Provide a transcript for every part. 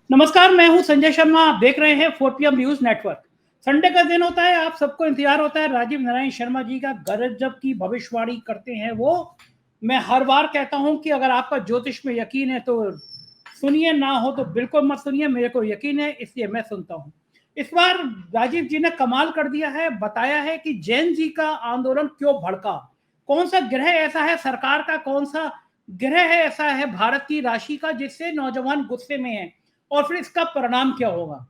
नमस्कार, मैं हूं संजय शर्मा। आप देख रहे हैं 4 PM न्यूज नेटवर्क। संडे का दिन होता है, आप सबको इंतजार होता है राजीव नारायण शर्मा जी का गजब की भविष्यवाणी करते हैं वो। मैं हर बार कहता हूं कि अगर आपका ज्योतिष में यकीन है तो सुनिए, ना हो तो बिल्कुल मत सुनिए। मेरे को यकीन है, इसलिए मैं सुनता हूं। इस बार राजीव जी ने कमाल कर दिया है, बताया है कि जैन जी का आंदोलन क्यों भड़का, कौन सा ग्रह ऐसा है सरकार का, कौन सा ग्रह है ऐसा है भारत की राशि का जिससे नौजवान गुस्से में है, और फिर इसका परिणाम क्या होगा।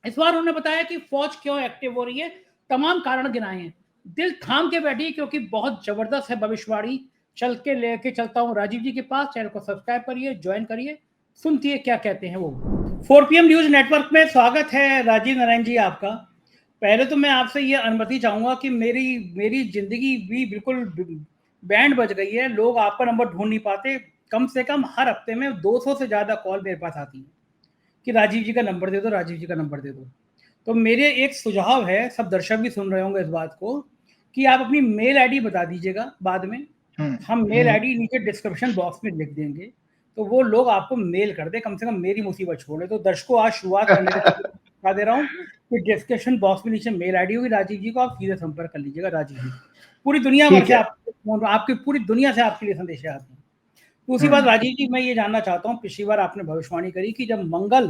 इस बार उन्होंने बताया कि फौज क्यों एक्टिव हो रही है, तमाम कारण गिनाए हैं। दिल थाम के बैठी क्योंकि बहुत जबरदस्त है भविष्यवाणी। चल के लेके चलता हूं राजीव जी के पास। चैनल को सब्सक्राइब करिए, ज्वाइन करिए, सुनती क्या कहते हैं वो। 4 PM न्यूज नेटवर्क में स्वागत है राजीव नारायण जी आपका। पहले तो मैं आपसे ये अनुमति चाहूंगा कि मेरी मेरी जिंदगी भी बिल्कुल बैंड बज गई है। लोग आपका नंबर ढूंढ नहीं पाते। कम से कम हर हफ्ते में 200 से ज्यादा कॉल मेरे पास आती है कि राजीव जी का नंबर दे दो, राजीव जी का नंबर दे दो। तो मेरे एक सुझाव है, सब दर्शक भी सुन रहे होंगे इस बात को, कि आप अपनी मेल आईडी बता दीजिएगा बाद में। हम मेल आईडी नीचे डिस्क्रिप्शन बॉक्स में लिख देंगे, तो वो लोग आपको मेल कर दे, कम से कम मेरी मुसीबत छोड़े। तो दर्शकों, आज शुरुआत करने से पहले बता दे रहा हूँ कि डिस्क्रिप्शन बॉक्स में नीचे मेल आईडी होगी राजीव जी को, आप सीधे संपर्क कर लीजिएगा राजीव जी। पूरी दुनिया भर ठीक से है। आपकी पूरी दुनिया से आपके लिए संदेश आते हैं। दूसरी बात राजीव जी, मैं ये जानना चाहता हूँ, पिछली बार आपने भविष्यवाणी करी कि जब मंगल,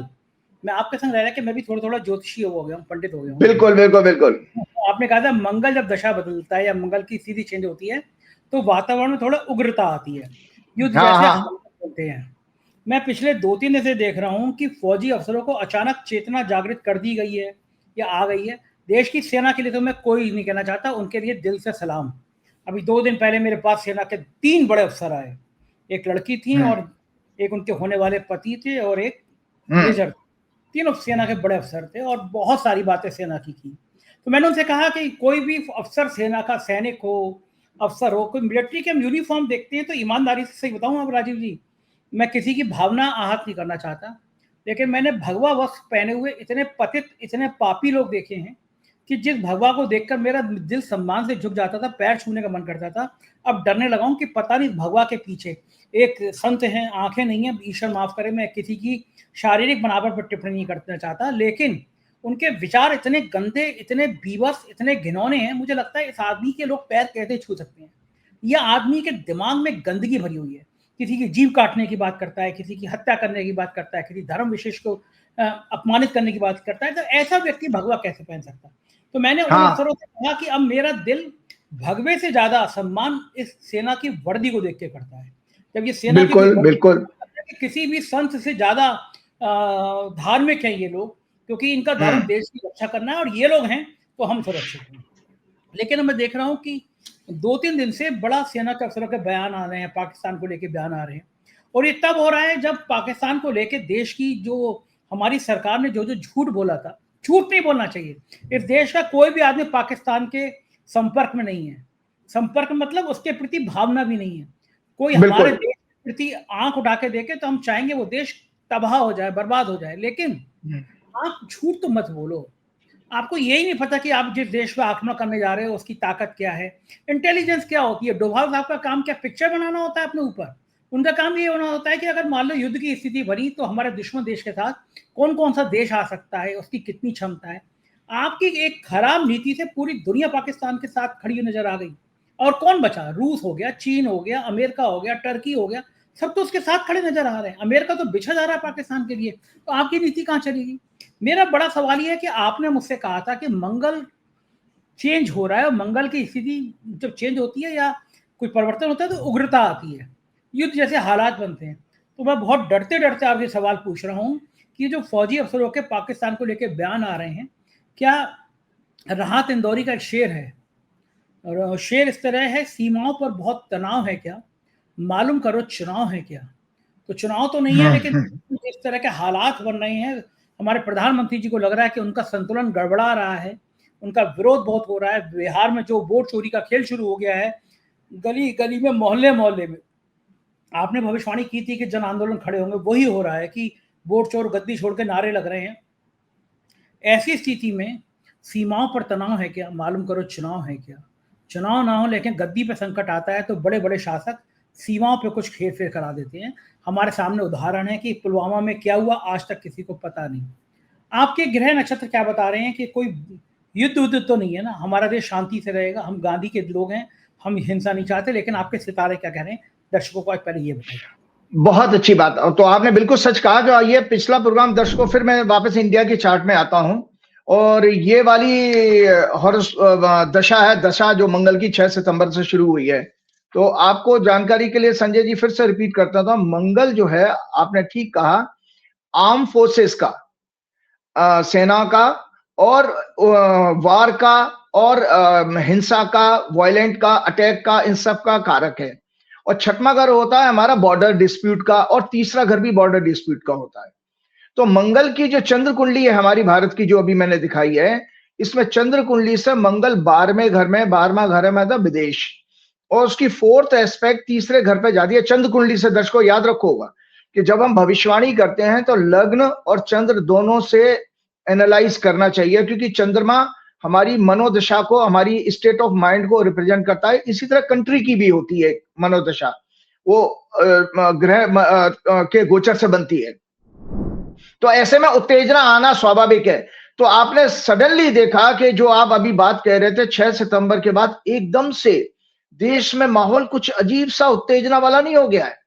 मैं आपके संग रह रहा कि मैं भी थोड़ा थोड़ा ज्योतिषी हो गया हूँ, पंडित हो गया हूँ। बिल्कुल बिल्कुल बिल्कुल। आपने कहा था मंगल जब दशा बदलता है या मंगल की स्थिति चेंज होती है तो वातावरण में थोड़ा उग्रता आती है, युद्ध जैसे हालात होते हैं। मैं पिछले 2-3 दिन से देख रहा हूँ कि फौजी अफसरों को अचानक चेतना जागृत कर दी गई है या आ गई है। देश की सेना के लिए तो मैं कोई नहीं कहना चाहता, उनके लिए दिल से सलाम। अभी 2 दिन पहले मेरे पास सेना के 3 बड़े अफसर आए। एक लड़की थी और एक उनके होने वाले पति थे और एक मेजर। तीनों सेना के बड़े अफसर थे और बहुत सारी बातें सेना की तो मैंने उनसे कहा कि कोई भी अफसर, सेना का सैनिक हो, अफसर हो, कोई मिलिट्री के हम यूनिफॉर्म देखते हैं तो ईमानदारी से सही बताऊं अब राजीव जी, मैं किसी की भावना आहत नहीं करना चाहता, लेकिन मैंने भगवा वस्त्र पहने हुए इतने पतित, इतने पापी लोग देखे हैं कि जिस भगवा को देखकर मेरा दिल सम्मान से झुक जाता था, पैर छूने का मन करता था। अब डरने लगा हूं कि पता नहीं भगवा के पीछे एक संत है, आंखें नहीं है। ईश्वर माफ करे, मैं किसी की शारीरिक बनावट पर टिप्पणी नहीं करना चाहता, लेकिन उनके विचार इतने गंदे, इतने बीभत्स, इतने घिनौने हैं। मुझे लगता है इस आदमी के लोग पैर कैसे छू सकते हैं। यह आदमी के दिमाग में गंदगी भरी हुई है। किसी की जीभ काटने की बात करता है, किसी की हत्या करने की बात करता है, किसी धर्म विशेष को अपमानित करने की बात करता है। तो ऐसा व्यक्ति भगवा कैसे पहन सकता है। तो मैंने उन अफसरों से कहा कि अब मेरा दिल भगवे से ज्यादा सम्मान इस सेना की वर्दी को देख के करता है। जब ये सेना की कोई बिल्कुल किसी भी संत से ज्यादा धार्मिक है ये लोग, क्योंकि इनका धर्म देश की रक्षा करना है और ये लोग हैं तो हम सुरक्षित हैं। लेकिन मैं देख रहा हूं कि 2-3 दिन से बड़ा सेना के अफसरों के बयान आ रहे हैं, पाकिस्तान को लेके बयान आ रहे हैं। और ये तब हो रहा है जब पाकिस्तान को लेके देश की जो हमारी सरकार ने जो जो झूठ बोला था, झूठ नहीं बोलना चाहिए। इस देश का कोई भी आदमी पाकिस्तान के संपर्क में नहीं है। संपर्क मतलब उसके प्रति भावना भी नहीं है। कोई हमारे देश के प्रति आंख उठा के देखे तो हम चाहेंगे वो देश तबाह हो जाए, बर्बाद हो जाए। लेकिन आप झूठ तो मत बोलो। आपको यही नहीं पता कि आप जिस देश पे आक्रमण करने जा रहे हो उसकी ताकत क्या है, इंटेलिजेंस क्या होती है। डोभाल साहब का काम क्या पिक्चर बनाना होता है अपने ऊपर? उनका काम ये होना होता है कि अगर मान लो युद्ध की स्थिति बनी तो हमारे दुश्मन देश के साथ कौन कौन सा देश आ सकता है, उसकी कितनी क्षमता है। आपकी एक खराब नीति से पूरी दुनिया पाकिस्तान के साथ खड़ी नजर आ गई। और कौन बचा? रूस हो गया, चीन हो गया, अमेरिका हो गया, टर्की हो गया, सब तो उसके साथ खड़े नजर आ रहे हैं। अमेरिका तो बिछा जा रहा है पाकिस्तान के लिए, तो आपकी नीति कहां चलेगी? मेरा बड़ा सवाल यह है कि आपने मुझसे कहा था कि मंगल चेंज हो रहा है, और मंगल की स्थिति जब चेंज होती है या कोई परिवर्तन होता है तो उग्रता आती है, युद्ध जैसे हालात बनते हैं। तो मैं बहुत डरते डरते आपसे सवाल पूछ रहा हूं कि जो फौजी अफसरों के पाकिस्तान को लेकर बयान आ रहे हैं, क्या राहत इंदौरी का एक शेर है, और शेर इस तरह है, सीमाओं पर बहुत तनाव है क्या, मालूम करो चुनाव है क्या। तो चुनाव तो नहीं है, लेकिन इस तरह के हालात बन रहे हैं, हमारे प्रधानमंत्री जी को लग रहा है कि उनका संतुलन गड़बड़ा रहा है, उनका विरोध बहुत हो रहा है। बिहार में जो वोट चोरी का खेल शुरू हो गया है, गली गली में, मोहल्ले मोहल्ले में, आपने भविष्यवाणी की थी कि जन आंदोलन खड़े होंगे, वही हो रहा है कि वोट चोर गद्दी छोड़ के नारे लग रहे हैं। ऐसी स्थिति में सीमाओं पर तनाव है क्या, मालूम करो चुनाव है क्या। चुनाव ना हो लेकिन गद्दी पे संकट आता है तो बड़े बड़े शासक सीमाओं पे कुछ हेर-फेर करा देते हैं। हमारे सामने उदाहरण है कि पुलवामा में क्या हुआ आज तक किसी को पता नहीं। आपके ग्रह नक्षत्र क्या बता रहे हैं कि कोई युद्ध तो नहीं है ना, हमारा देश शांति से रहेगा, हम गांधी के लोग हैं, हम हिंसा नहीं चाहते, लेकिन आपके सितारे क्या कह रहे हैं दर्शकों को आज पहले ये बताइए। बहुत अच्छी बात, तो आपने बिल्कुल सच कहा। जो ये पिछला प्रोग्राम दर्शकों, फिर मैं वापस इंडिया की चार्ट में आता हूं, और ये वाली हॉरस दशा है, दशा जो मंगल की 6 सितंबर से शुरू हुई है। तो आपको जानकारी के लिए संजय जी फिर से रिपीट करता था, मंगल जो है, आपने ठीक कहा, आर्म फोर्सेस का, सेना का और वार का और हिंसा का, वायलेंट का, अटैक का, इन सब का कारक है। और छठवां घर होता है हमारा बॉर्डर डिस्प्यूट का, और तीसरा घर भी बॉर्डर डिस्प्यूट का होता है। तो मंगल की जो चंद्र कुंडली है हमारी भारत की, जो अभी मैंने दिखाई है, इसमें चंद्र कुंडली से मंगल 12वें घर में, 12वां घर है मतलब विदेश, और उसकी फोर्थ एस्पेक्ट तीसरे घर पे जाती है चंद्र कुंडली से। दर्शकों याद रखोगा कि जब हम भविष्यवाणी करते हैं तो लग्न और चंद्र दोनों से एनालाइज करना चाहिए, क्योंकि चंद्रमा हमारी मनोदशा को, हमारी स्टेट ऑफ माइंड को रिप्रेजेंट करता है। इसी तरह कंट्री की भी होती है मनोदशा, वो ग्रह के गोचर से बनती है। तो ऐसे में उत्तेजना आना स्वाभाविक है। तो आपने सडनली देखा कि जो आप अभी बात कह रहे थे, 6 सितंबर के बाद एकदम से देश में माहौल कुछ अजीब सा उत्तेजना वाला नहीं हो गया है।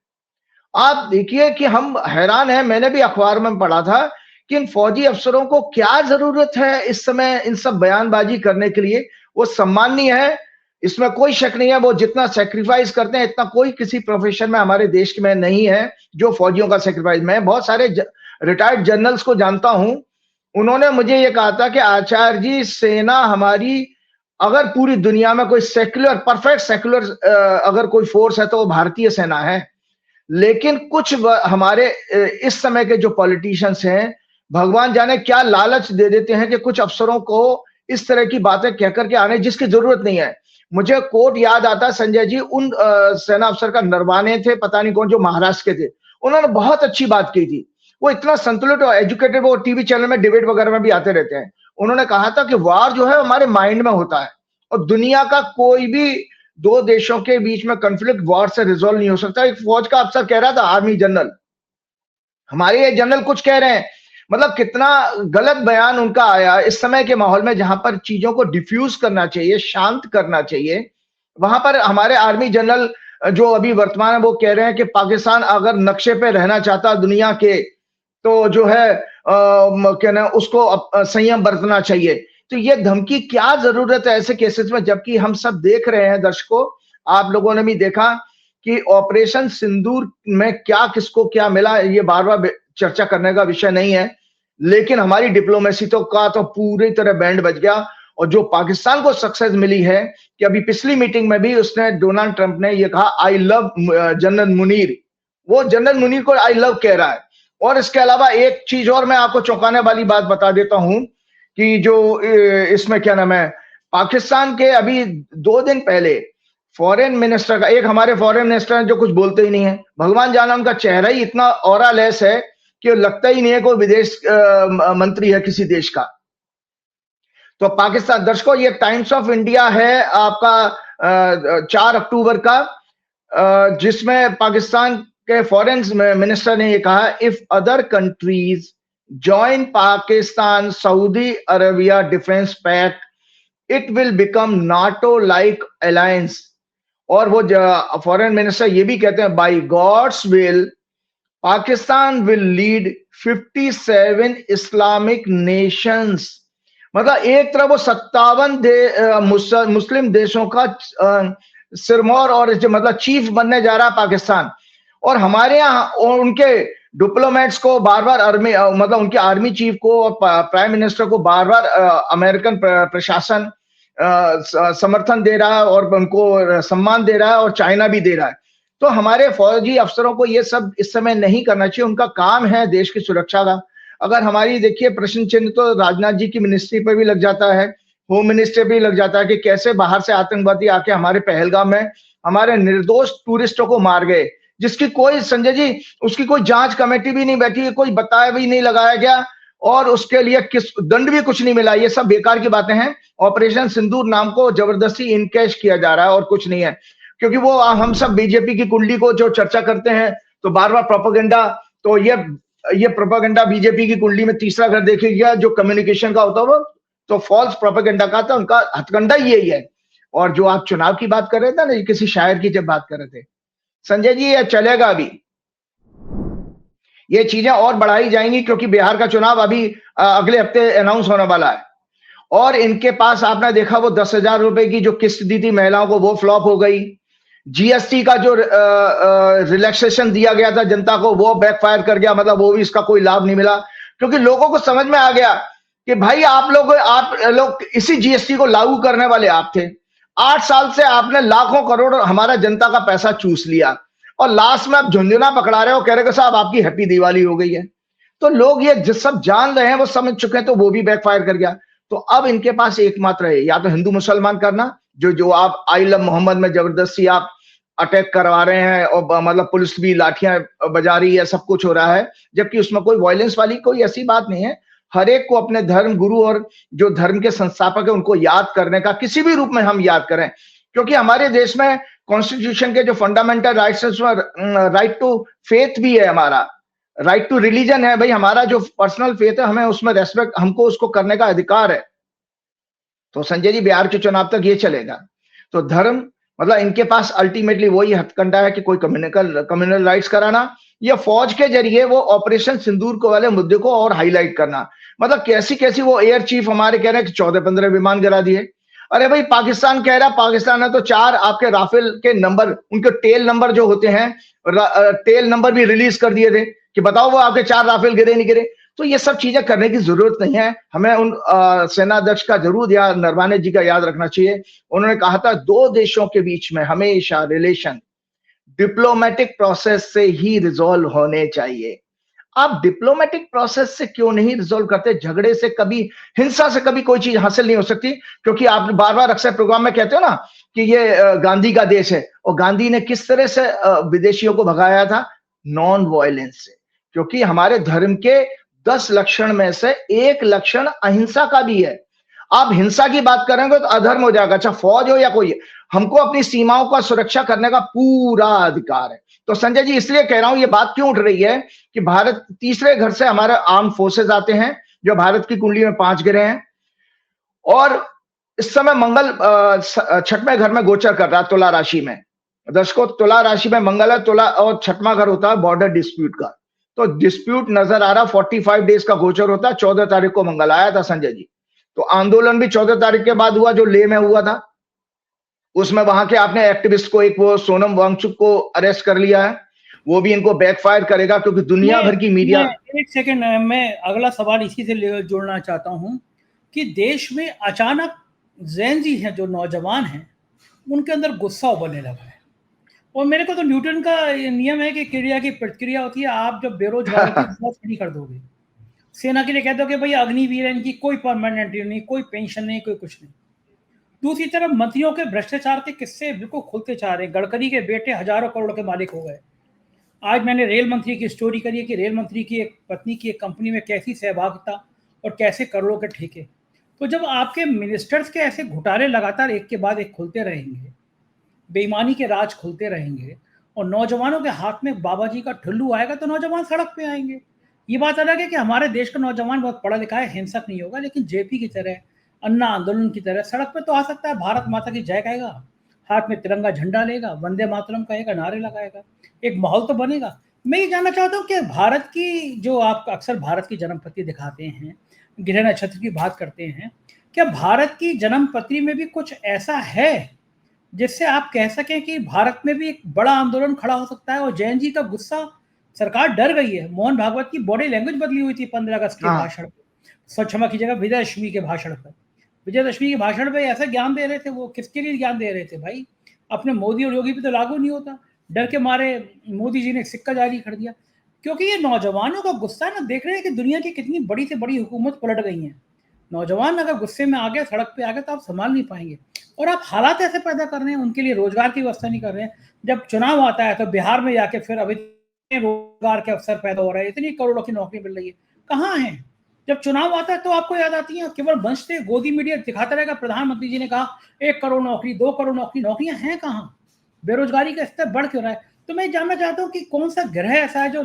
आप देखिए कि हम हैरान हैं। मैंने भी अखबार में पढ़ा था कि इन फौजी अफसरों को क्या जरूरत है इस समय इन सब बयानबाजी करने के लिए। वो सम्माननीय है, इसमें कोई शक नहीं है। वो जितना सेक्रीफाइस करते हैं इतना कोई किसी प्रोफेशन में हमारे देश में नहीं है जो फौजियों का सेक्रीफाइस। मैं बहुत सारे रिटायर्ड जनरल्स को जानता हूं, उन्होंने मुझे ये कहा था कि आचार्य जी, सेना हमारी, अगर पूरी दुनिया में कोई सेक्युलर, परफेक्ट सेक्युलर अगर कोई फोर्स है तो वो भारतीय सेना है। लेकिन कुछ हमारे इस समय के जो पॉलिटिशियंस हैं, भगवान जाने क्या लालच दे देते हैं कि कुछ अफसरों को इस तरह की बातें कहकर के आने जिसकी जरूरत नहीं है। मुझे कोट याद आता संजय जी, उन सेना अफसर का, नरवाने थे, पता नहीं कौन, जो महाराष्ट्र के थे, उन्होंने बहुत अच्छी बात की थी। वो इतना संतुलित और एजुकेटेड, वो टीवी चैनल में डिबेट वगैरह में भी आते रहते हैं। उन्होंने कहा था कि वार जो है हमारे माइंड में होता है, और दुनिया का कोई भी दो देशों के बीच में कॉन्फ्लिक्ट वार से रिजॉल्व नहीं हो सकता। एक फौज का अफसर कह रहा था, आर्मी जनरल, हमारे ये जनरल कुछ कह रहे हैं, मतलब कितना गलत बयान उनका आया इस समय के माहौल में, जहां पर चीजों को डिफ्यूज करना चाहिए, शांत करना चाहिए। वहां पर हमारे आर्मी जनरल जो अभी वर्तमान है वो कह रहे हैं कि पाकिस्तान अगर नक्शे पे रहना चाहता दुनिया के, तो जो है कहना उसको संयम बरतना चाहिए। तो ये धमकी क्या जरूरत है ऐसे केसेस में, जबकि हम सब देख रहे हैं दर्शकों, आप लोगों ने भी देखा कि ऑपरेशन सिंदूर में क्या, किसको क्या मिला, ये बार बार चर्चा करने का विषय नहीं है। लेकिन हमारी डिप्लोमेसी तो का तो पूरी तरह बैंड बज गया। और जो पाकिस्तान को सक्सेस मिली है कि अभी पिछली मीटिंग में भी उसने, डोनाल्ड ट्रंप ने ये कहा, आई लव जनरल मुनीर, वो जनरल मुनीर को आई लव कह रहा है। और इसके अलावा एक चीज और मैं आपको चौंकाने वाली बात बता देता हूं कि जो इसमें क्या नाम है, पाकिस्तान के अभी 2 दिन पहले फॉरेन मिनिस्टर का, एक हमारे फॉरेन मिनिस्टर है जो कुछ बोलते ही नहीं है, भगवान जाने उनका चेहरा ही इतना ऑरा लेस है कि लगता ही नहीं है कोई विदेश मंत्री है किसी देश का। तो पाकिस्तान, दर्शकों ये टाइम्स ऑफ इंडिया है आपका 4 अक्टूबर का, जिसमें पाकिस्तान के फॉरेन मिनिस्टर ने ये कहा, if other countries join Pakistan Saudi Arabia defence pact it will become NATO like alliance. और वो फॉरेन मिनिस्टर ये भी कहते हैं, by God's will Pakistan will lead 57 Islamic nations. मतलब एक तरफ वो 57 मुस्लिम देशों का सिरमौर और मतलब चीफ बनने जा रहा है पाकिस्तान। और हमारे यहाँ और उनके डिप्लोमेट्स को बार बार आर्मी, मतलब उनके आर्मी चीफ को और प्राइम मिनिस्टर को बार बार अमेरिकन प्रशासन समर्थन दे रहा है और उनको सम्मान दे रहा है, और चाइना भी दे रहा है। तो हमारे फौजी अफसरों को ये सब इस समय नहीं करना चाहिए। उनका काम है देश की सुरक्षा का। अगर हमारी देखिए प्रश्न चिन्ह तो राजनाथ जी की मिनिस्ट्री पर भी लग जाता है, होम मिनिस्ट्री भी लग जाता है कि कैसे बाहर से आतंकवादी आके हमारे पहलगाम में हमारे निर्दोष टूरिस्टों को मार गए, जिसकी कोई, संजय जी, उसकी कोई जांच कमेटी भी नहीं बैठी, कोई बताया भी नहीं लगाया गया, और उसके लिए किस दंड भी कुछ नहीं मिला। ये सब बेकार की बातें हैं। ऑपरेशन सिंदूर नाम को जबरदस्ती इनकैश किया जा रहा है और कुछ नहीं है। क्योंकि वो हम सब बीजेपी की कुंडली को जो चर्चा करते हैं तो बार बार प्रोपेगेंडा, तो ये प्रोपेगेंडा बीजेपी की कुंडली में तीसरा घर देखिएगा जो कम्युनिकेशन का होता है वो तो फॉल्स प्रोपेगेंडा का था, उनका हथकंडा यही है। और जो आप चुनाव की बात कर रहे थे ना, किसी शायर की जब बात कर रहे थे संजय जी, ये चलेगा अभी, ये चीजें और बढ़ाई जाएंगी क्योंकि बिहार का चुनाव अभी अगले हफ्ते अनाउंस होने वाला है। और इनके पास आपने देखा वो 10,000 रुपए की जो किस्त दी थी महिलाओं को वो फ्लॉप हो गई। जीएसटी का जो रिलैक्सेशन दिया गया था जनता को वो बैकफायर कर गया, मतलब वो भी इसका कोई लाभ नहीं मिला क्योंकि लोगों को समझ में आ गया कि भाई आप लोग इसी जीएसटी को लागू करने वाले आप थे। 8 साल से आपने लाखों करोड़ हमारा जनता का पैसा चूस लिया और लास्ट में आप झुंझुना पकड़ा रहे हो, कह रहे हो साहब आपकी हैप्पी दिवाली हो गई है। तो लोग ये जिस सब जान रहे हैं वो समझ चुके हैं, तो वो भी बैकफायर कर गया। तो अब इनके पास एकमात्र है या तो हिंदू मुसलमान करना, जो आप आई लव मोहम्मद में जबरदस्ती आप अटैक करवा रहे हैं और मतलब पुलिस भी लाठियां बजा रही है, सब कुछ हो रहा है, जबकि उसमें कोई वायलेंस वाली कोई ऐसी बात नहीं है। हर एक को अपने धर्म गुरु और जो धर्म के संस्थापक है उनको याद करने का, किसी भी रूप में हम याद करें, क्योंकि हमारे देश में कॉन्स्टिट्यूशन के जो फंडामेंटल राइट्स है उसमें राइट टू फेथ भी है, हमारा राइट टू रिलीजन है। भाई हमारा जो पर्सनल फेथ है हमें उसमें रेस्पेक्ट, हमको उसको करने का अधिकार है। तो संजय जी बिहार के चुनाव तक ये चलेगा। तो धर्म मतलब इनके पास अल्टीमेटली वही हथकंडा है कि कोई कम्युनल राइट्स कराना या फौज के जरिए वो ऑपरेशन सिंदूर को वाले मुद्दे को और हाईलाइट करना। मतलब कैसी कैसी वो एयर चीफ हमारे कह रहे हैं कि 14-15 विमान गिरा दिए। अरे भाई पाकिस्तान कह रहा है, पाकिस्तान ने तो 4 आपके राफेल के नंबर, उनके टेल नंबर जो होते हैं, टेल नंबर भी रिलीज कर दिए थे कि बताओ वो आपके 4 राफेल गिरे नहीं गिरे। तो ये सब चीजें करने की जरूरत नहीं है। हमें उन सेनाध्यक्ष का जरूर या नरवाने जी का याद रखना चाहिए। उन्होंने कहा था 2 देशों के बीच में हमेशा रिलेशन डिप्लोमेटिक प्रोसेस से ही रिजॉल्व होने चाहिए। आप डिप्लोमेटिक प्रोसेस से क्यों नहीं रिजॉल्व करते? झगड़े से कभी, हिंसा से कभी कोई चीज हासिल नहीं हो सकती, क्योंकि आप बार बार अक्सर प्रोग्राम में कहते हो ना कि ये गांधी का देश है, और गांधी ने किस तरह से विदेशियों को भगाया था? नॉन वायलेंस से। क्योंकि हमारे धर्म के 10 लक्षण में से एक लक्षण अहिंसा का भी है। आप हिंसा की बात करेंगे तो अधर्म हो जाएगा, अच्छा फौज हो या कोई, हमको अपनी सीमाओं का सुरक्षा करने का पूरा अधिकार है। तो संजय जी इसलिए कह रहा हूं, ये बात क्यों उठ रही है कि भारत तीसरे घर से हमारे आर्म फोर्सेस आते हैं जो भारत की कुंडली में 5 गिरे हैं, और इस समय मंगल 6वें घर में गोचर कर रहा है तुला राशि में। दर्शकों तुला राशि में मंगल है, तुला और 6वां घर होता है बॉर्डर डिस्प्यूट का। तो डिस्प्यूट नजर आ रहा, 45 डेज का गोचर होता है। 14 तारीख को मंगल आया था संजय जी। तो आंदोलन भी 14 तारीख के बाद हुआ जो लेह में हुआ था, उसमें वहां के आपने एक्टिविस्ट को, एक वो सोनम वांगचुक को अरेस्ट कर लिया है, वो भी इनको बैकफायर करेगा क्योंकि दुनिया भर की मीडिया। एक सेकंड, मैं अगला सवाल इसी से जोड़ना चाहता हूं कि देश में अचानक जैन जी हैं जो नौजवान हैं उनके अंदर गुस्सा उबलने लगा है। और मेरे को तो न्यूटन का नियम है कि क्रिया की प्रतिक्रिया होती है। आप जब बेरोजगार खड़ी कर दोगे, सेना के लिए कहते हो कि भाई अग्निवीर है, इनकी कोई परमानेंट नहीं, कोई पेंशन नहीं, कोई कुछ नहीं। दूसरी तरफ मंत्रियों के भ्रष्टाचार के किस्से बिल्कुल खुलते जा रहे हैं। गडकरी के बेटे हजारों करोड़ के मालिक हो गए। आज मैंने रेल मंत्री की स्टोरी करी है कि रेल मंत्री की एक पत्नी की एक कंपनी में कैसी सहभागिता और कैसे करोड़ों के ठेके। तो जब आपके मिनिस्टर्स के ऐसे घोटाले लगातार एक के बाद एक खुलते रहेंगे, बेईमानी के राज खुलते रहेंगे, और नौजवानों के हाथ में बाबा जी का ठुल्लू आएगा तो नौजवान सड़क पे आएंगे। ये बात अलग है कि हमारे देश का नौजवान बहुत पढ़ा लिखा है, हिंसक नहीं होगा, लेकिन जेपी की तरह, अन्ना आंदोलन की तरह सड़क पे तो आ सकता है। भारत माता की जय कहेगा, हाथ में तिरंगा झंडा लेगा, वंदे मातरम कहेगा, नारे लगाएगा, एक माहौल तो बनेगा। मैं ये जानना चाहता हूँ कि भारत की, जो आप अक्सर भारत की जन्मपत्री दिखाते हैं, गृह नक्षत्र की बात करते हैं, क्या भारत की जन्मपत्री में भी कुछ ऐसा है जिससे आप कह सकें कि भारत में भी एक बड़ा आंदोलन खड़ा हो सकता है? और जैन जी का गुस्सा, सरकार डर गई है। मोहन भागवत की बॉडी लैंग्वेज बदली हुई थी 15 अगस्त के भाषण पर, स्वच्छमा की जगह विजयदशमी के भाषण पर। विजयदशमी के भाषण पे ऐसा ज्ञान दे रहे थे, वो किसके लिए ज्ञान दे रहे थे भाई? अपने मोदी और योगी पे तो लागू नहीं होता। डर के मारे मोदी जी ने एक सिक्का जारी कर दिया, क्योंकि ये नौजवानों का गुस्सा ना, देख रहे हैं कि दुनिया की कितनी बड़ी से बड़ी हुकूमत पलट गई है। नौजवान अगर गुस्से में आ गए, सड़क पे आ गए, तो आप संभाल नहीं पाएंगे। और आप हालात ऐसे पैदा कर रहे हैं, उनके लिए रोजगार की व्यवस्था नहीं कर रहे हैं। जब चुनाव आता है तो बिहार में जाके फिर अभी रोजगार के अवसर पैदा हो रहे हैं, इतनी करोड़ों की नौकरी मिल रही है, कहाँ है? जब चुनाव आता है तो आपको याद आती है केवल वंश से गोदी मीडिया दिखाता रहेगा, प्रधानमंत्री जी ने कहा 1 करोड़ नौकरी, 2 करोड़ नौकरी, नौकरियां हैं कहाँ? बेरोजगारी का स्तर बढ़ क्यों रहा है? तो मैं जानना चाहता हूँ कि कौन सा ग्रह ऐसा है जो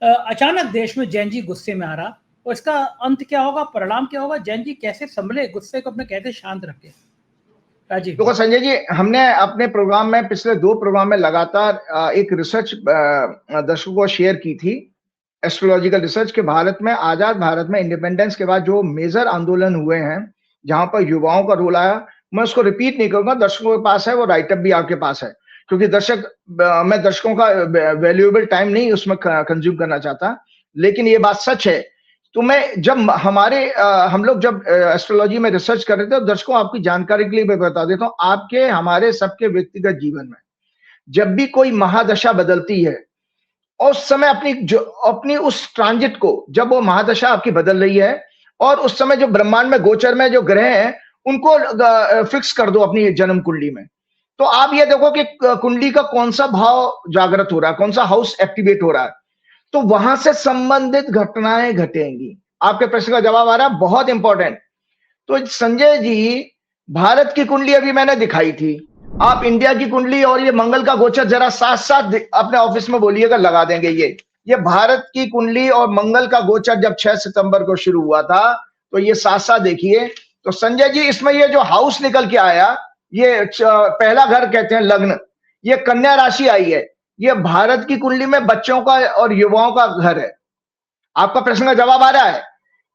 अचानक देश में जैन जी गुस्से में आ रहा, और इसका अंत क्या होगा, परिणाम क्या होगा? जैन जी कैसे संभले, गुस्से को अपने कैसे शांत रखे? राजीव। देखो संजय जी, हमने अपने प्रोग्राम में पिछले 2 प्रोग्राम में लगातार एक रिसर्च दर्शकों को शेयर की थी, एस्ट्रोलॉजिकल रिसर्च के भारत में, आजाद भारत में इंडिपेंडेंस के बाद जो मेजर आंदोलन हुए हैं, जहां पर युवाओं का रोल आया, मैं उसको रिपीट नहीं करूंगा, दर्शकों के पास है वो राइटअप भी आपके पास है, क्योंकि मैं दर्शकों का वैल्यूएबल टाइम नहीं उसमें कंज्यूम करना चाहता, लेकिन ये बात सच है। तो मैं जब हम लोग जब एस्ट्रोलॉजी में रिसर्च कर रहे थे, तो दर्शकों आपकी जानकारी के लिए मैं बता देता हूँ, आपके हमारे सबके व्यक्तिगत जीवन में जब भी कोई महादशा बदलती है, और उस समय अपनी उस ट्रांजिट को, जब वो महादशा आपकी बदल रही है, और उस समय जो ब्रह्मांड में गोचर में जो ग्रह हैं, उनको फिक्स कर दो अपनी जन्म कुंडली में। तो आप ये देखो कि कुंडली का कौन सा भाव जागृत हो रहा है, कौन सा हाउस एक्टिवेट हो रहा है, तो वहां से संबंधित घटनाएं घटेंगी। आपके प्रश्न का जवाब आ रहा है, बहुत इंपॉर्टेंट। तो संजय जी, भारत की कुंडली अभी मैंने दिखाई थी, आप इंडिया की कुंडली और ये मंगल का गोचर जरा साथ साथ अपने ऑफिस में बोलिएगा, लगा देंगे। ये भारत की कुंडली और मंगल का गोचर जब 6 सितंबर को शुरू हुआ था, तो ये साथ साथ देखिए। तो संजय जी, इसमें ये जो हाउस निकल के आया, ये पहला घर कहते हैं लग्न, ये कन्या राशि आई है, ये भारत की कुंडली में बच्चों का और युवाओं का घर है। आपका प्रश्न का जवाब आ रहा है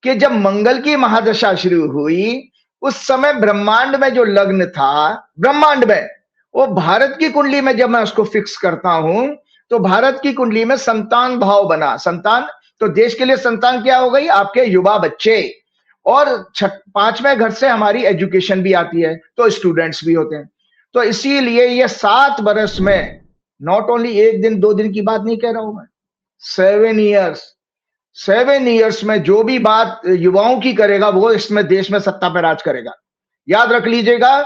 कि जब मंगल की महादशा शुरू हुई, उस समय ब्रह्मांड में जो लग्न था, ब्रह्मांड में, वो भारत की कुंडली में जब मैं उसको फिक्स करता हूं, तो भारत की कुंडली में संतान भाव बना। संतान, तो देश के लिए संतान क्या हो गई? आपके युवा बच्चे। और 5वें घर से हमारी एजुकेशन भी आती है, तो स्टूडेंट्स भी होते हैं। तो इसीलिए ये 7 वर्ष में, नॉट ओनली 1 दिन 2 दिन की बात नहीं कह रहा हूं मैं, 7 ईयर्स में जो भी बात युवाओं की करेगा, वो इसमें देश में सत्ता पर राज करेगा। याद रख लीजिएगा,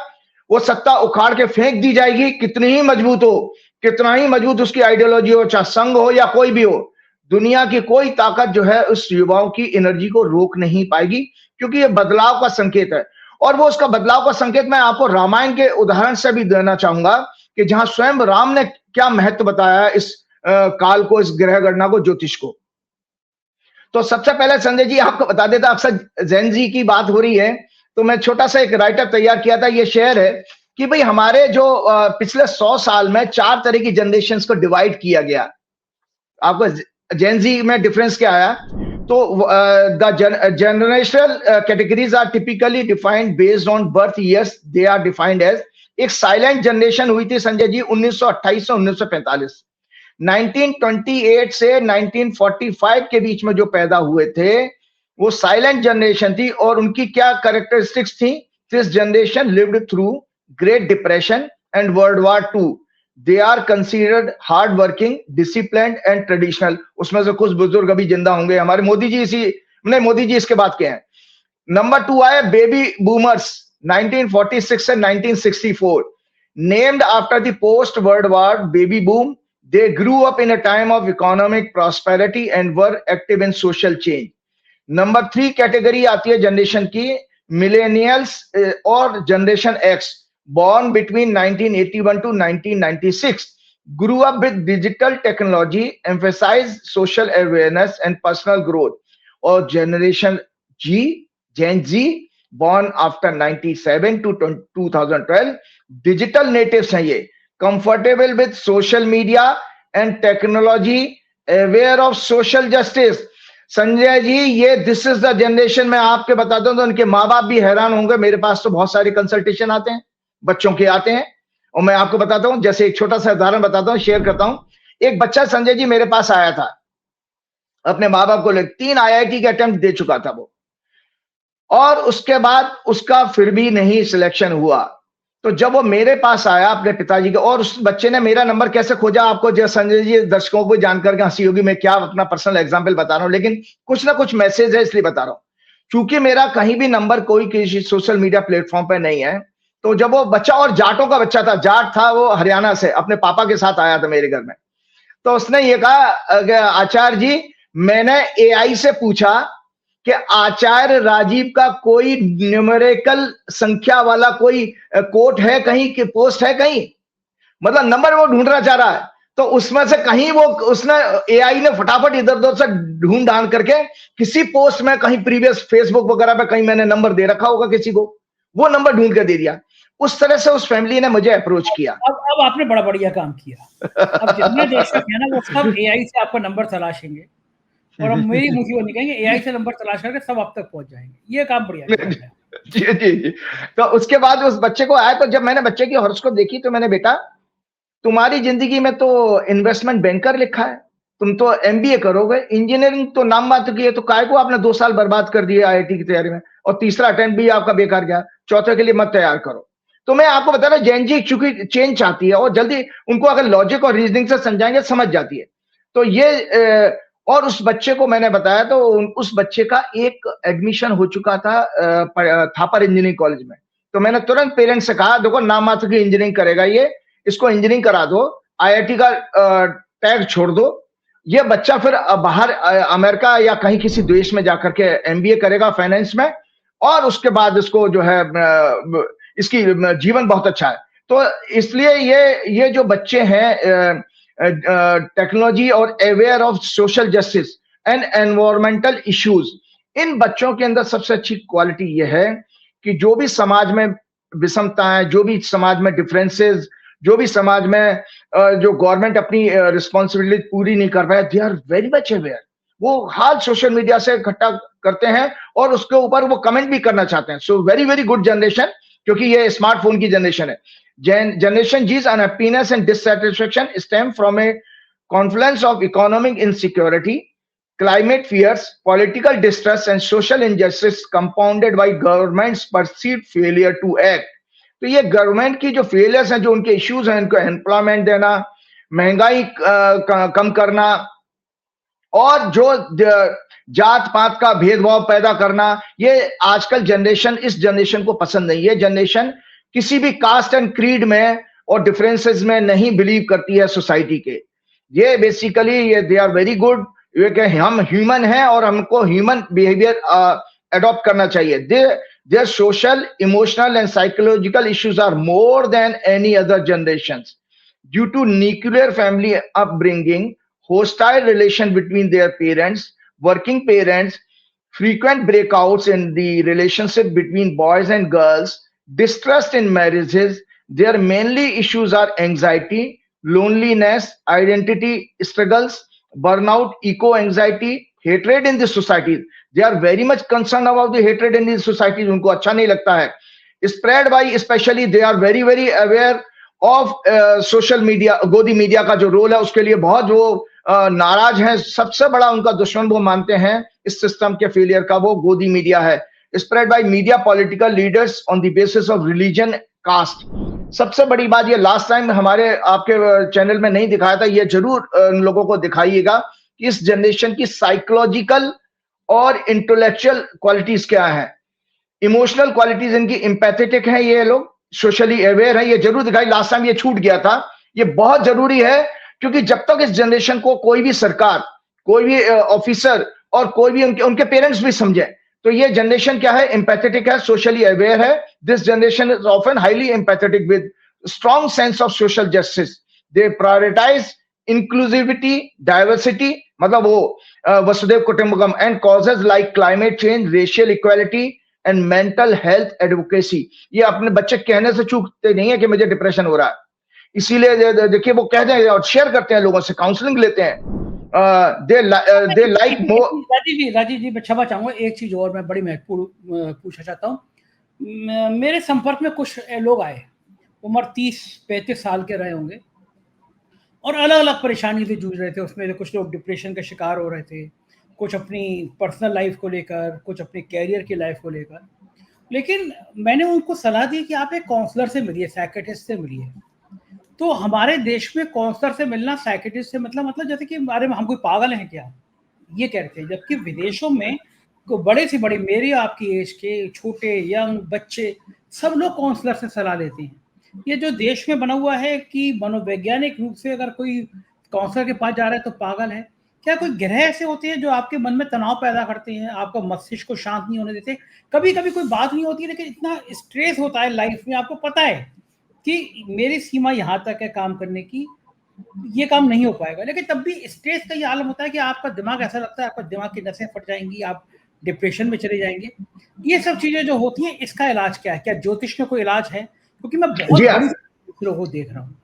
वो सत्ता उखाड़ के फेंक दी जाएगी, कितनी ही मजबूत हो, कितना ही मजबूत उसकी आइडियोलॉजी हो, चाहे संघ हो या कोई भी हो, दुनिया की कोई ताकत जो है उस युवाओं की एनर्जी को रोक नहीं पाएगी, क्योंकि ये बदलाव का संकेत है। और वो उसका बदलाव का संकेत मैं आपको रामायण के उदाहरण से भी देना चाहूंगा, कि जहां स्वयं राम ने क्या महत्व बताया इस काल को, इस ग्रह गणना को, ज्योतिष को। तो सबसे पहले संजय जी आपको बता देता, अक्सर जैन जी की बात हो रही है, तो मैं छोटा सा एक राइटअप तैयार किया था। ये शेयर है कि भाई हमारे जो पिछले 100 साल में 4 तरह की जनरेशन को डिवाइड किया गया। आपको जैन जी में डिफरेंस क्या आया? तो the generational categories are typically defined based on birth years. They are defined as, एक साइलेंट जनरेशन हुई थी संजय जी 1928 से 1945। 1928 से 1945 के बीच में जो पैदा हुए थे, वो साइलेंट जनरेशन थी। और उनकी क्या कैरेक्टरिस्टिक्स थी? This generation lived through great depression and world war II। They are considered hard working, disciplined and traditional. उसमें से कुछ बुजुर्ग अभी जिंदा होंगे, हमारे मोदी जी इसके बाद के हैं। नंबर 2 आए बेबी बूमर्स 1946 से 1964, named after the post world war baby boom. They grew up in a time of economic prosperity and were active in social change. Number 3 category आती है जनरेशन की, मिलेनियल्स और generation x, born between 1981 to 1996, grew up with digital technology, emphasized social awareness and personal growth. और generation Z, Gen Z, born after 97 to 2012, digital natives हैं ये, comfortable with social media and technology, aware of social justice. Sanjay ji, ये this is the generation. मैं आपके बताता हूं तो उनके माँ बाप भी हैरान होंगे। मेरे पास तो बहुत सारे कंसल्टेशन आते हैं, बच्चों के आते हैं, और मैं आपको बताता हूं, जैसे एक छोटा सा उदाहरण बताता हूं, शेयर करता हूं। एक बच्चा संजय जी मेरे पास आया था, अपने माँ बाप को लेकर 3 IIT के अटेम्प्ट दे चुका था वो, और उसके बाद उसका फिर भी नहीं सिलेक्शन हुआ। तो जब वो मेरे पास आया अपने पिताजी के, और उस बच्चे ने मेरा नंबर कैसे खोजा, आपको जो संजय जी दर्शकों को जानकर के हंसी होगी, मैं क्या अपना पर्सनल एग्जांपल बता रहा हूं, लेकिन कुछ ना कुछ मैसेज है इसलिए बता रहा हूं। क्योंकि मेरा कहीं भी नंबर कोई किसी सोशल मीडिया प्लेटफॉर्म पर नहीं है, तो जब वो बच्चा, और जाटों का बच्चा था, जाट था वो, हरियाणा से अपने पापा के साथ आया था मेरे घर में, तो उसने ये कहा, आचार्य जी मैंने AI से पूछा कि आचार्य राजीव का कोई न्यूमेरिकल संख्या वाला कोई कोट है कहीं, कि पोस्ट है कहीं? मतलब नंबर वो ढूंढना चाह रहा है, तो उसमें से कहीं वो उसने एआई ने फटाफट इधर उधर से ढूंढ ढांड करके किसी पोस्ट में कहीं प्रीवियस फेसबुक वगैरह पे कहीं मैंने नंबर दे रखा होगा किसी को, वो नंबर ढूंढ के दे दिया। उस तरह से उस फैमिली ने मुझे अप्रोच किया। अब आपने बड़ा बढ़िया काम किया। अब जितने दर्शक है ना वो सब एआई से आपका नंबर तलाशेंगे और अब मेरी मुखी वो नहीं कहेंगे, एआई से नंबर तलाश करके सब आप तक पहुंच जाएंगे। ये काम बढ़िया किया है। जी जी जी। तो उसके बाद उस बच्चे को आया, तो जब मैंने बच्चे की हॉरोस्कोप देखी तो मैंने, बेटा तुम्हारी जिंदगी में तो इन्वेस्टमेंट बैंकर लिखा है, तुम तो एमबीए करोगे, इंजीनियरिंग तो नाम मात्र की है, तो काय को आपने 2 साल बर्बाद कर दिए आईआईटी की तैयारी में, और तीसरा अटेम्प्ट भी आपका बेकार गया, चौथे के लिए मत तैयार करो। तो मैं आपको बता रहा हूं, जेन जी चूंकि चेंज चाहती है और जल्दी उनको अगर लॉजिक और रीजनिंग से समझाएंगे समझ जाती है। तो ये और उस बच्चे को मैंने बताया, तो उस बच्चे का एक एडमिशन हो चुका था थापर इंजीनियरिंग कॉलेज में। तो मैंने तुरंत पेरेंट्स से कहा, देखो नाम मात्र की इंजीनियरिंग करेगा ये, इसको इंजीनियरिंग करा दो, आईआईटी का टैग छोड़ दो, ये बच्चा फिर बाहर अमेरिका या कहीं किसी देश में जाकर के एमबीए करेगा फाइनेंस में, और उसके बाद इसको जो है इसकी जीवन बहुत अच्छा है। तो इसलिए ये जो बच्चे हैं टेक्नोलॉजी और aware of social justice and environmental issues, इन बच्चों के अंदर सबसे अच्छी क्वालिटी यह है कि जो भी समाज में विषमताएं, जो भी समाज में डिफरेंसेस, जो भी समाज में जो गवर्नमेंट अपनी रिस्पॉन्सिबिलिटी पूरी नहीं कर पाए, they are very much aware. वो हाल सोशल मीडिया से इकट्ठा करते हैं और उसके ऊपर वो कमेंट भी करना चाहते हैं। So very very good generation, क्योंकि ये स्मार्टफोन की जनरेशन है। Generation G's unhappiness and dissatisfaction stem from a confluence of economic insecurity, climate fears, political distress, and social injustice compounded by government's perceived failure to act. तो ये government की जो failures हैं, जो उनके इश्यूज हैं, इनको एम्प्लॉयमेंट देना, महंगाई कम करना, और जो जात पात का भेदभाव पैदा करना, ये आजकल जनरेशन, इस जनरेशन को पसंद नहीं है। जनरेशन किसी भी कास्ट एंड क्रीड में और डिफरेंसेस में नहीं बिलीव करती है सोसाइटी के। ये बेसिकली ये दे आर वेरी गुड, ये कि हम ह्यूमन हैं और हमको ह्यूमन बिहेवियर अडॉप्ट करना चाहिए। Their social, emotional and psychological issues are more than any other generations due to nuclear family upbringing, hostile relation between their parents, working parents, frequent breakouts in the relationship between boys and girls, distrust in marriages. Their mainly issues are anxiety, loneliness, identity struggles, burnout, eco-anxiety, hatred in the society. They are very much concerned about the hatred in the society. उनको अच्छा नहीं लगता है। Spread by, especially they are very very aware of social media, गोदी media का जो role है उसके लिए बहुत वो नाराज हैं। सबसे बड़ा उनका दुश्मन वो मानते हैं इस सिस्टम के फेलियर का, वो गोदी मीडिया है। Spread by media, political leaders on the basis of religion, caste. सबसे बड़ी बात, ये लास्ट टाइम हमारे आपके चैनल में नहीं दिखाया था, ये जरूर उन लोगों को दिखाइएगा कि इस जनरेशन की साइकोलॉजिकल और इंटेलेक्चुअल क्वालिटीज क्या है। इमोशनल क्वालिटीज इनकी, एम्पैथेटिक है ये लोग, सोशली अवेयर है, ये जरूर दिखाई। लास्ट टाइम ये छूट गया था, ये बहुत जरूरी है, क्योंकि जब तक इस जनरेशन को कोई भी सरकार, कोई भी ऑफिसर और कोई भी उनके पेरेंट्स भी समझे, तो ये जनरेशन क्या है, एम्पैथेटिक है, सोशली अवेयर है। This generation is often highly empathetic with strong sense of social justice. They prioritise inclusivity, diversity, मतलब वो वसुदेव कुटुंबकम, and causes like climate change, racial equality and mental health advocacy. ये अपने बच्चे कहने से चूकते नहीं है कि मुझे डिप्रेशन हो रहा है, इसीलिए देखिए वो कहते हैं और शेयर करते हैं, लोगों से काउंसलिंग लेते हैं। दे लाइक मोर। राजीव जी मैं क्षमा चाहूंगा, एक चीज और मैं बड़ी महत्वपूर्ण पूछना चाहता हूँ। मेरे संपर्क में कुछ लोग आए, उम्र 30-35 साल के रहे होंगे और अलग अलग परेशानी से जूझ रहे थे। उसमें कुछ लोग डिप्रेशन का शिकार हो रहे थे, कुछ अपनी पर्सनल लाइफ को लेकर, कुछ अपने कैरियर की लाइफ को लेकर। लेकिन मैंने उनको सलाह दी कि आप एक काउंसलर से मिलिए, साइकियाट्रिस्ट से मिलिए। तो हमारे देश में काउंसलर से मिलना, साइकियाट्रिस्ट से मतलब जैसे कि अरे हम कोई पागल हैं क्या, ये कहते हैं। जबकि विदेशों में बड़े से बड़े, मेरी आपकी एज के छोटे यंग बच्चे, सब लोग काउंसलर से सलाह लेते हैं। ये जो देश में बना हुआ है कि मनोवैज्ञानिक रूप से अगर कोई काउंसलर के पास जा रहा है तो पागल है, क्या कोई ग्रह ऐसे होते हैं जो आपके मन में तनाव पैदा करते हैं, आपका मस्तिष्क को शांत नहीं होने देते? कभी कभी कोई बात नहीं होती, लेकिन इतना स्ट्रेस होता है लाइफ में, आपको पता है कि मेरी सीमा यहाँ तक है काम करने की, ये काम नहीं हो पाएगा। लेकिन तब भी स्ट्रेस का ये आलम होता है कि आपका दिमाग ऐसा लगता है, आपका दिमाग की नसें फट जाएंगी, आप डिप्रेशन में चले जाएंगे। ये सब चीजें जो होती हैं, इसका इलाज क्या है? क्या ज्योतिष में कोई इलाज है? क्योंकि मैं बहुत बड़ी लोगों को देख रहा हूँ।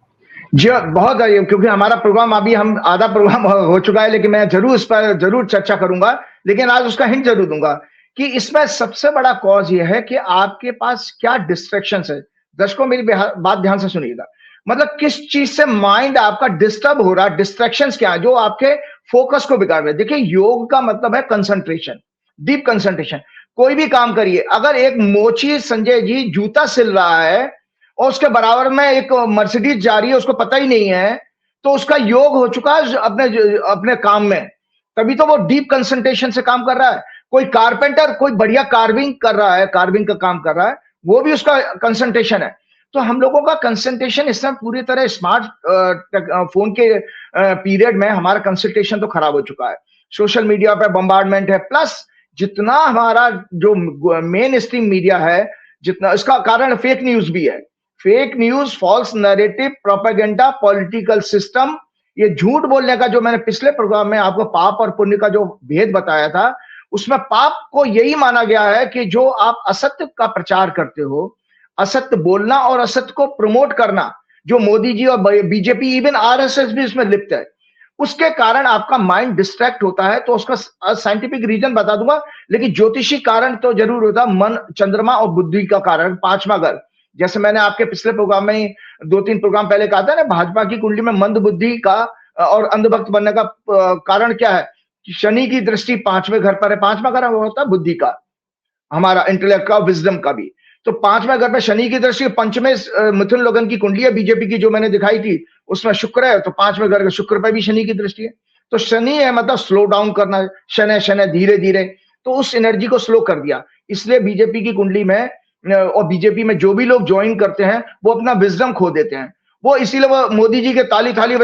जी बहुत, क्योंकि हमारा प्रोग्राम अभी हम आधा प्रोग्राम हो चुका है, लेकिन मैं जरूर इस पर जरूर चर्चा करूंगा। लेकिन आज उसका हिंट जरूर दूंगा कि इसमें सबसे बड़ा कॉज ये है कि आपके पास क्या डिस्ट्रैक्शंस है। दर्शकों मेरी बात ध्यान से सुनिएगा, मतलब किस चीज से माइंड आपका डिस्टर्ब हो रहा है, डिस्ट्रैक्शंस क्या है जो आपके फोकस को बिगाड़ रहे हैं। देखिए योग का मतलब है कंसंट्रेशन, डीप कंसंट्रेशन। कोई भी काम करिए, अगर एक मोची संजय जी जूता सिल रहा है और उसके बराबर में एक मर्सिडीज जा रही है, उसको पता ही नहीं है, तो उसका योग हो चुका है अपने काम में, तभी तो वो डीप कंसंट्रेशन से काम कर रहा है। कोई कारपेंटर कोई बढ़िया कार्विंग कर रहा है, कार्विंग का काम कर रहा है, वो भी उसका कंसंट्रेशन है। तो हम लोगों का कंसंट्रेशन इस समय पूरी तरह स्मार्ट फोन के पीरियड में हमारा कंसंट्रेशन तो खराब हो चुका है। सोशल मीडिया पे बम्बार्डमेंट है, प्लस जितना हमारा जो मेन स्ट्रीम मीडिया है, जितना, इसका कारण फेक न्यूज भी है। Fake news, false narrative, propaganda, political system, ये झूठ बोलने का जो मैंने पिछले प्रोग्राम में आपको पाप और पुण्य का जो भेद बताया था, उसमें पाप को यही माना गया है कि जो आप असत्य का प्रचार करते हो, असत्य बोलना और असत्य को प्रमोट करना, जो मोदी जी और बीजेपी, इवन आरएसएस भी इसमें लिप्त है, उसके कारण आपका माइंड डिस्ट्रैक्ट होता है। तो उसका साइंटिफिक रीजन बता दूंगा, लेकिन ज्योतिषी कारण तो जरूर होता, मन, चंद्रमा और बुद्धि का कारण, पांचवा घर। जैसे मैंने आपके पिछले प्रोग्राम में 2-3 प्रोग्राम पहले कहा था ना, भाजपा की कुंडली में मंद बुद्धि का और अंधभक्त बनने का कारण क्या है? शनि की दृष्टि 5वें घर पर है। 5वां घर होता है बुद्धि का, हमारा इंटेलेक्ट का, विजडम का भी। तो 5वें घर में शनि की दृष्टि, पंचमें मिथुन लोगन की कुंडली है बीजेपी की जो मैंने दिखाई थी, उसमें शुक्र है, तो 5वें घर के शुक्र पर भी शनि की दृष्टि है। तो शनि है मतलब स्लो डाउन करना, शनि शनि धीरे धीरे, तो उस एनर्जी को स्लो कर दिया। इसलिए बीजेपी की कुंडली में और बीजेपी में जो भी लोग ज्वाइन करते हैं वो अपना विजडम खो देते हैं। वो इसीलिए वो मोदी जी के ताली थाली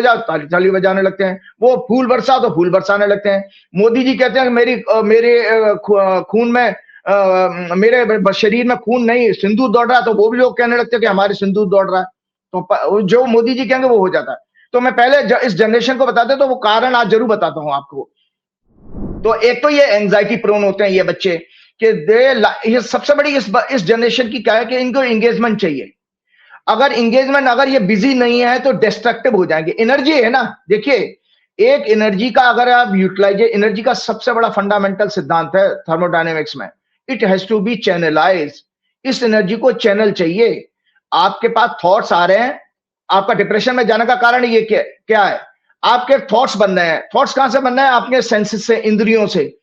बजाने लगते हैं, वो फूल बरसा तो फूल बरसाने लगते हैं। मोदी जी कहते हैं मेरे खून में, मेरे शरीर में खून नहीं सिंदूर दौड़ रहा है, तो वो भी लोग कहने लगते हैं कि हमारे सिंदूर दौड़ रहा है। तो जो मोदी जी कहेंगे वो हो जाता है। तो मैं पहले इस जनरेशन को बताते तो वो कारण आज जरूर बताता हूं आपको। तो एक तो ये एंजाइटी प्रोन होते हैं ये बच्चे, कि ये सबसे बड़ी इस जनरेशन की क्या है कि इनको एंगेजमेंट चाहिए। अगर एंगेजमेंट, अगर ये बिजी नहीं है तो डिस्ट्रक्टिव हो जाएंगे। एनर्जी है ना, देखिए एक एनर्जी का अगर आप यूटिलाइज, एनर्जी का सबसे बड़ा फंडामेंटल सिद्धांत है थर्मोडायनेमिक्स में, it has to be channelise. इस एनर्जी को चैनल चाहिए। आपके पास थॉट्स आ रहे हैं, आपका डिप्रेशन में जाने का कारण ये क्या है? आपके थॉट्स बन रहे हैं। थॉट्स कहां से बन रहे हैं? आपके सेंसेस से, इंद्रियों से।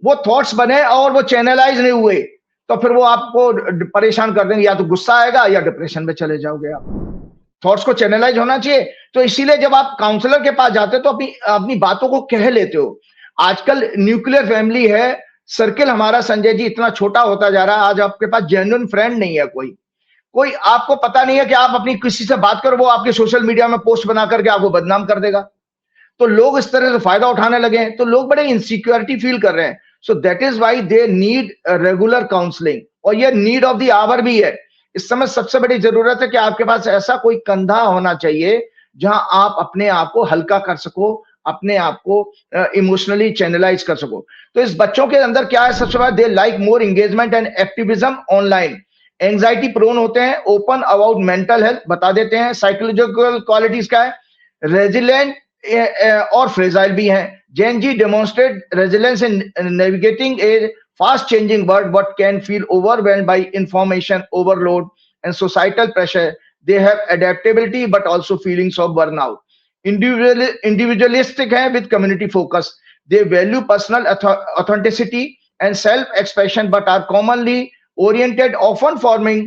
वो थॉट्स बने और वो चैनलाइज नहीं हुए, तो फिर वो आपको परेशान कर देंगे, या तो गुस्सा आएगा या डिप्रेशन में चले जाओगे आप। थॉट्स को चैनलाइज होना चाहिए। तो इसीलिए जब आप काउंसलर के पास जाते हो तो अपनी बातों को कह लेते हो। आजकल न्यूक्लियर फैमिली है, सर्किल हमारा संजय जी इतना छोटा होता जा रहा है। आज आपके पास जेन्युइन फ्रेंड नहीं है, कोई आपको पता नहीं है कि आप अपनी किसी से बात करो, वो आपके सोशल मीडिया में पोस्ट बना करके आपको बदनाम कर देगा। तो लोग इस तरह से फायदा उठाने लगे हैं, तो लोग बड़े इनसिक्योरिटी फील कर रहे हैं। So that is why they need regular counselling, और ये नीड ऑफ द आवर भी है। इस समय सबसे बड़ी जरूरत है कि आपके पास ऐसा कोई कंधा होना चाहिए जहां आप अपने आप को हल्का कर सको, अपने आप को इमोशनली चैनलाइज कर सको। तो इस बच्चों के अंदर क्या है? सबसे पहले they like more engagement and activism online. Anxiety prone होते हैं, ओपन अबाउट मेंटल हेल्थ बता देते हैं। साइकोलॉजिकल क्वालिटीज क्या है? रेजिलेंट और फ्रेजाइल भी हैं। Jain ji demonstrate resilience in navigating A fast changing world but can feel overwhelmed by information overload and societal pressure. They have adaptability but also feelings of burnout. Individualistic hai with community focus. They value personal authenticity and self-expression but are commonly oriented, often forming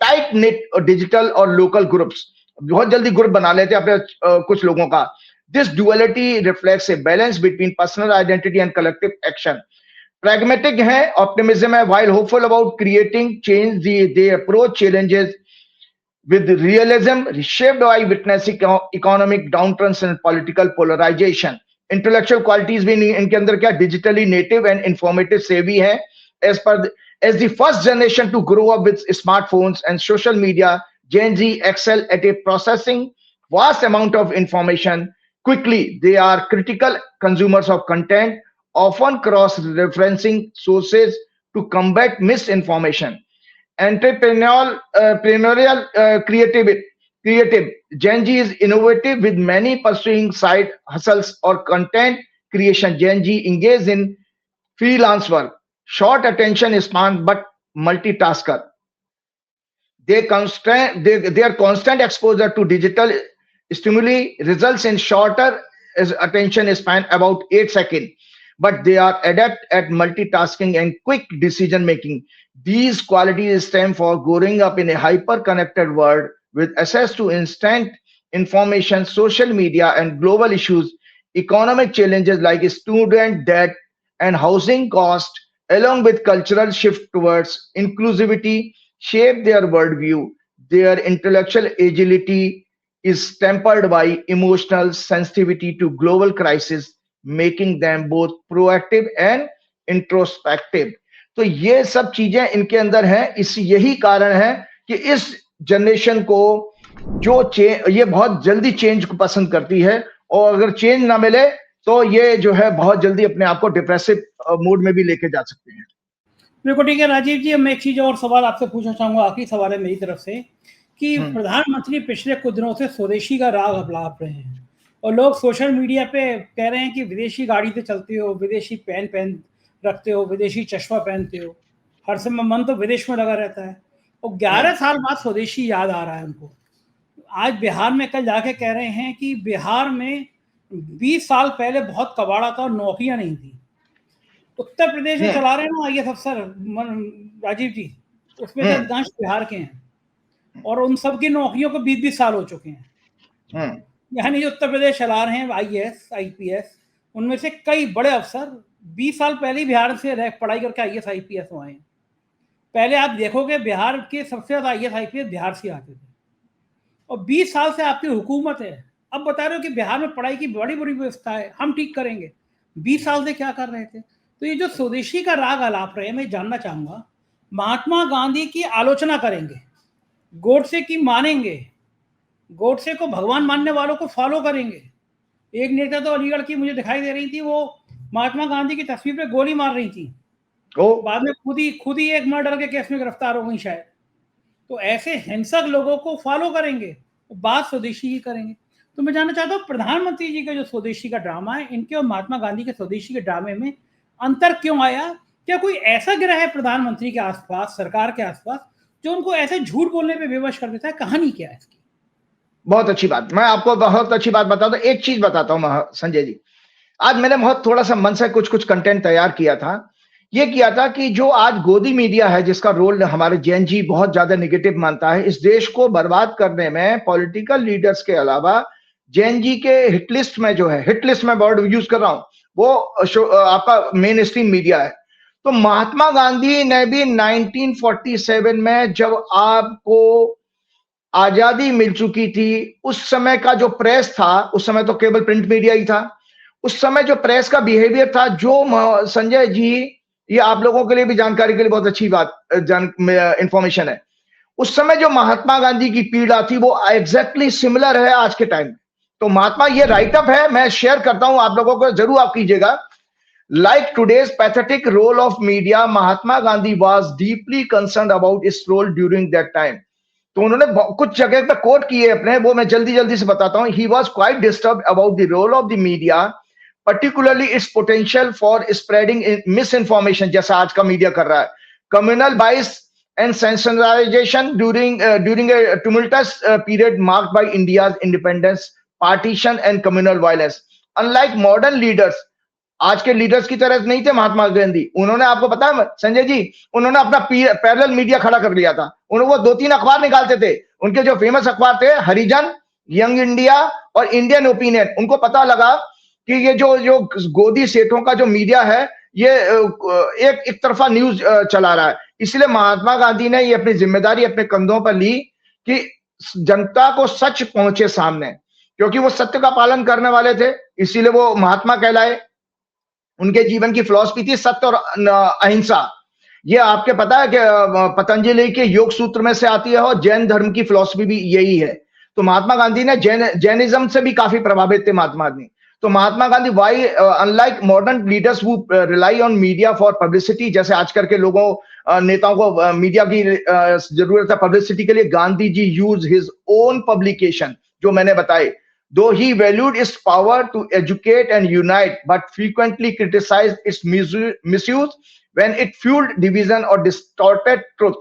tight-knit digital or local groups. बहुत जल्दी group बना लेते हैं अपने कुछ लोगों का. This duality reflects a balance between personal identity and collective action. Pragmatic है, optimism है, while hopeful about creating change, they approach challenges with realism, reshaped by witnessing economic downturns and political polarization. Intellectual qualities भी इनके अंदर क्या? digitally native and informative savvy है. As the first generation to grow up with smartphones and social media, Gen Z excel at a processing vast amount of information quickly. They are critical consumers of content, often cross-referencing sources to combat misinformation. Entrepreneurial, creative. Gen Z is innovative with many pursuing side hustles or content creation. Gen Z engage in freelance work, short attention span but multitasker. Their constant exposure to digital stimuli results in shorter attention span, about 8 seconds, but they are adept at multitasking and quick decision making. These qualities stem from growing up in a hyper connected world with access to instant information, social media, and global issues. Economic challenges like student debt and housing cost, along with cultural shift towards inclusivity, shape their worldview. Their intellectual agility is tempered by emotional sensitivity to global crisis, making them both proactive and introspective. तो ये सब चीजें इनके अंदर हैं. इस यही कारण है कि इस जनरेशन को ये बहुत जल्दी चेंज को पसंद करती है, और अगर चेंज ना मिले तो ये जो है बहुत जल्दी अपने आप को डिप्रेसिव मूड में भी लेके जा सकते हैं. बिल्कुल ठीक है राजीव जी. मैं एक चीज और सवाल आपसे पूछना चाहूंगा, आखिरी सवाल है मेरी तरफ से, कि प्रधानमंत्री पिछले कुछ दिनों से स्वदेशी का राग अपना रहे हैं और लोग सोशल मीडिया पे कह रहे हैं कि विदेशी गाड़ी पे चलते हो, विदेशी पेन रखते हो, विदेशी चश्मा पहनते हो, हर समय मन तो विदेश में लगा रहता है, और 11 साल बाद स्वदेशी याद आ रहा है उनको. आज बिहार में कल जाके कह रहे हैं कि बिहार में 20 साल पहले बहुत कबाड़ा था और नौकरियां नहीं थी. उत्तर प्रदेश में चला रहे हैं ना आईएएस अफसर राजीव जी, उसमें से अधिकांश बिहार के हैं, और उन सब की नौकरियों को 20-20 साल हो चुके हैं. यानी जो उत्तर प्रदेश चला रहे हैं आईएएस आईपीएस, उनमें से कई बड़े अफसर 20 साल पहले बिहार से पढ़ाई करके आईएएस आईपीएस हुए हैं. पहले आप देखोगे बिहार के सबसे ज्यादा आईएएस आईपीएस बिहार से आते थे, और 20 साल से आपकी हुकूमत है. अब बता रहे हो कि बिहार में पढ़ाई की बड़ी बुरी व्यवस्था है, हम ठीक करेंगे. 20 साल से क्या कर रहे थे? तो ये जो स्वदेशी का राग आलाप रहे हैं, मैं जानना चाहूंगा, महात्मा गांधी की आलोचना करेंगे, गोडसे की मानेंगे, गोडसे को भगवान मानने वालों को फॉलो करेंगे. एक नेता तो अलीगढ़ की मुझे दिखाई दे रही थी, वो महात्मा गांधी की तस्वीर पे गोली मार रही थी, बाद में खुद ही एक मर्डर के केस में गिरफ्तार हो गई शायद. तो ऐसे हिंसक लोगों को फॉलो करेंगे, बात स्वदेशी ही करेंगे. तो मैं जानना चाहता हूँ, प्रधानमंत्री जी का जो स्वदेशी का ड्रामा है, इनके और महात्मा गांधी के स्वदेशी के ड्रामे में अंतर क्यों आया? क्या कोई ऐसा गिरा है प्रधानमंत्री के आसपास, सरकार के आसपास, जो उनको ऐसे झूठ बोलने पे विवश कर देता है? कहानी क्या है इसकी? बहुत अच्छी बात. मैं आपको बहुत अच्छी बात बताता हूँ. एक चीज बताता हूँ संजय जी, आज मैंने बहुत थोड़ा सा मन से कुछ कंटेंट तैयार किया था. ये किया था कि जो आज गोदी मीडिया है, जिसका रोल हमारे जेन जी बहुत ज्यादा नेगेटिव मानता है, इस देश को बर्बाद करने में पॉलिटिकल लीडर्स के अलावा जेन जी के हिट लिस्ट में, जो है हिट लिस्ट में वर्ड यूज कर रहा हूं, वो आपका मेन स्ट्रीम मीडिया है. तो महात्मा गांधी ने भी 1947 में, जब आपको आजादी मिल चुकी थी, उस समय का जो प्रेस था, उस समय तो केवल प्रिंट मीडिया ही था, उस समय जो प्रेस का बिहेवियर था, जो संजय जी, ये आप लोगों के लिए भी जानकारी के लिए बहुत अच्छी बात इंफॉर्मेशन है, उस समय जो महात्मा गांधी की पीड़ा थी वो एग्जैक्टली सिमिलर है आज के टाइम. तो महात्मा, ये राइटअप है, मैं शेयर करता हूं आप लोगों को, जरूर आप कीजिएगा. Like today's pathetic role of media, Mahatma Gandhi was deeply concerned about its role during that time. तो उन्होंने कुछ जगह पे कोट किए अपने, वो मैं जल्दी से बताता हूं. He was quite disturbed about the role of the media, particularly its potential for spreading misinformation, जैसा आज का मीडिया कर रहा है, communal bias and sensationalization during a tumultuous period marked by India's independence, partition and communal violence. Unlike modern leaders, आज के leaders की तरह नहीं थे महात्मा गांधी. उन्होंने, आपको पता है संजय जी, उन्होंने अपना पैरेलल मीडिया खड़ा कर लिया था. वो 2-3 अखबार निकालते थे. उनके जो फेमस अखबार थे, हरिजन, यंग इंडिया और इंडियन ओपिनियन. उनको पता लगा कि ये जो गोदी सेठों का जो मीडिया है, ये एक तरफा न्यूज चला रहा है. इसलिए महात्मा गांधी ने ये अपनी जिम्मेदारी अपने कंधों पर ली कि जनता को सच पहुंचे सामने, क्योंकि वो सत्य का पालन करने वाले थे, इसीलिए वो महात्मा कहलाए. उनके जीवन की फिलॉसफी थी सत्य और अहिंसा. ये आपके पता है कि पतंजलि के योग सूत्र में से आती है और जैन धर्म की फिलॉसफी भी यही है। तो महात्मा गांधी ने जैनिज्म से भी काफी प्रभावित थे महात्मा गांधी। तो Mahatma Gandhi why unlike modern leaders who rely on media for publicity, जैसे आजकल के लोगों नेताओं को मीडिया की जरूरत है पब्लिसिटी के लिए, Gandhi ji use his own publication जो मैंने बताए। Though he valued its power to educate and unite, but frequently criticized its misuse when it fueled division or distorted truth.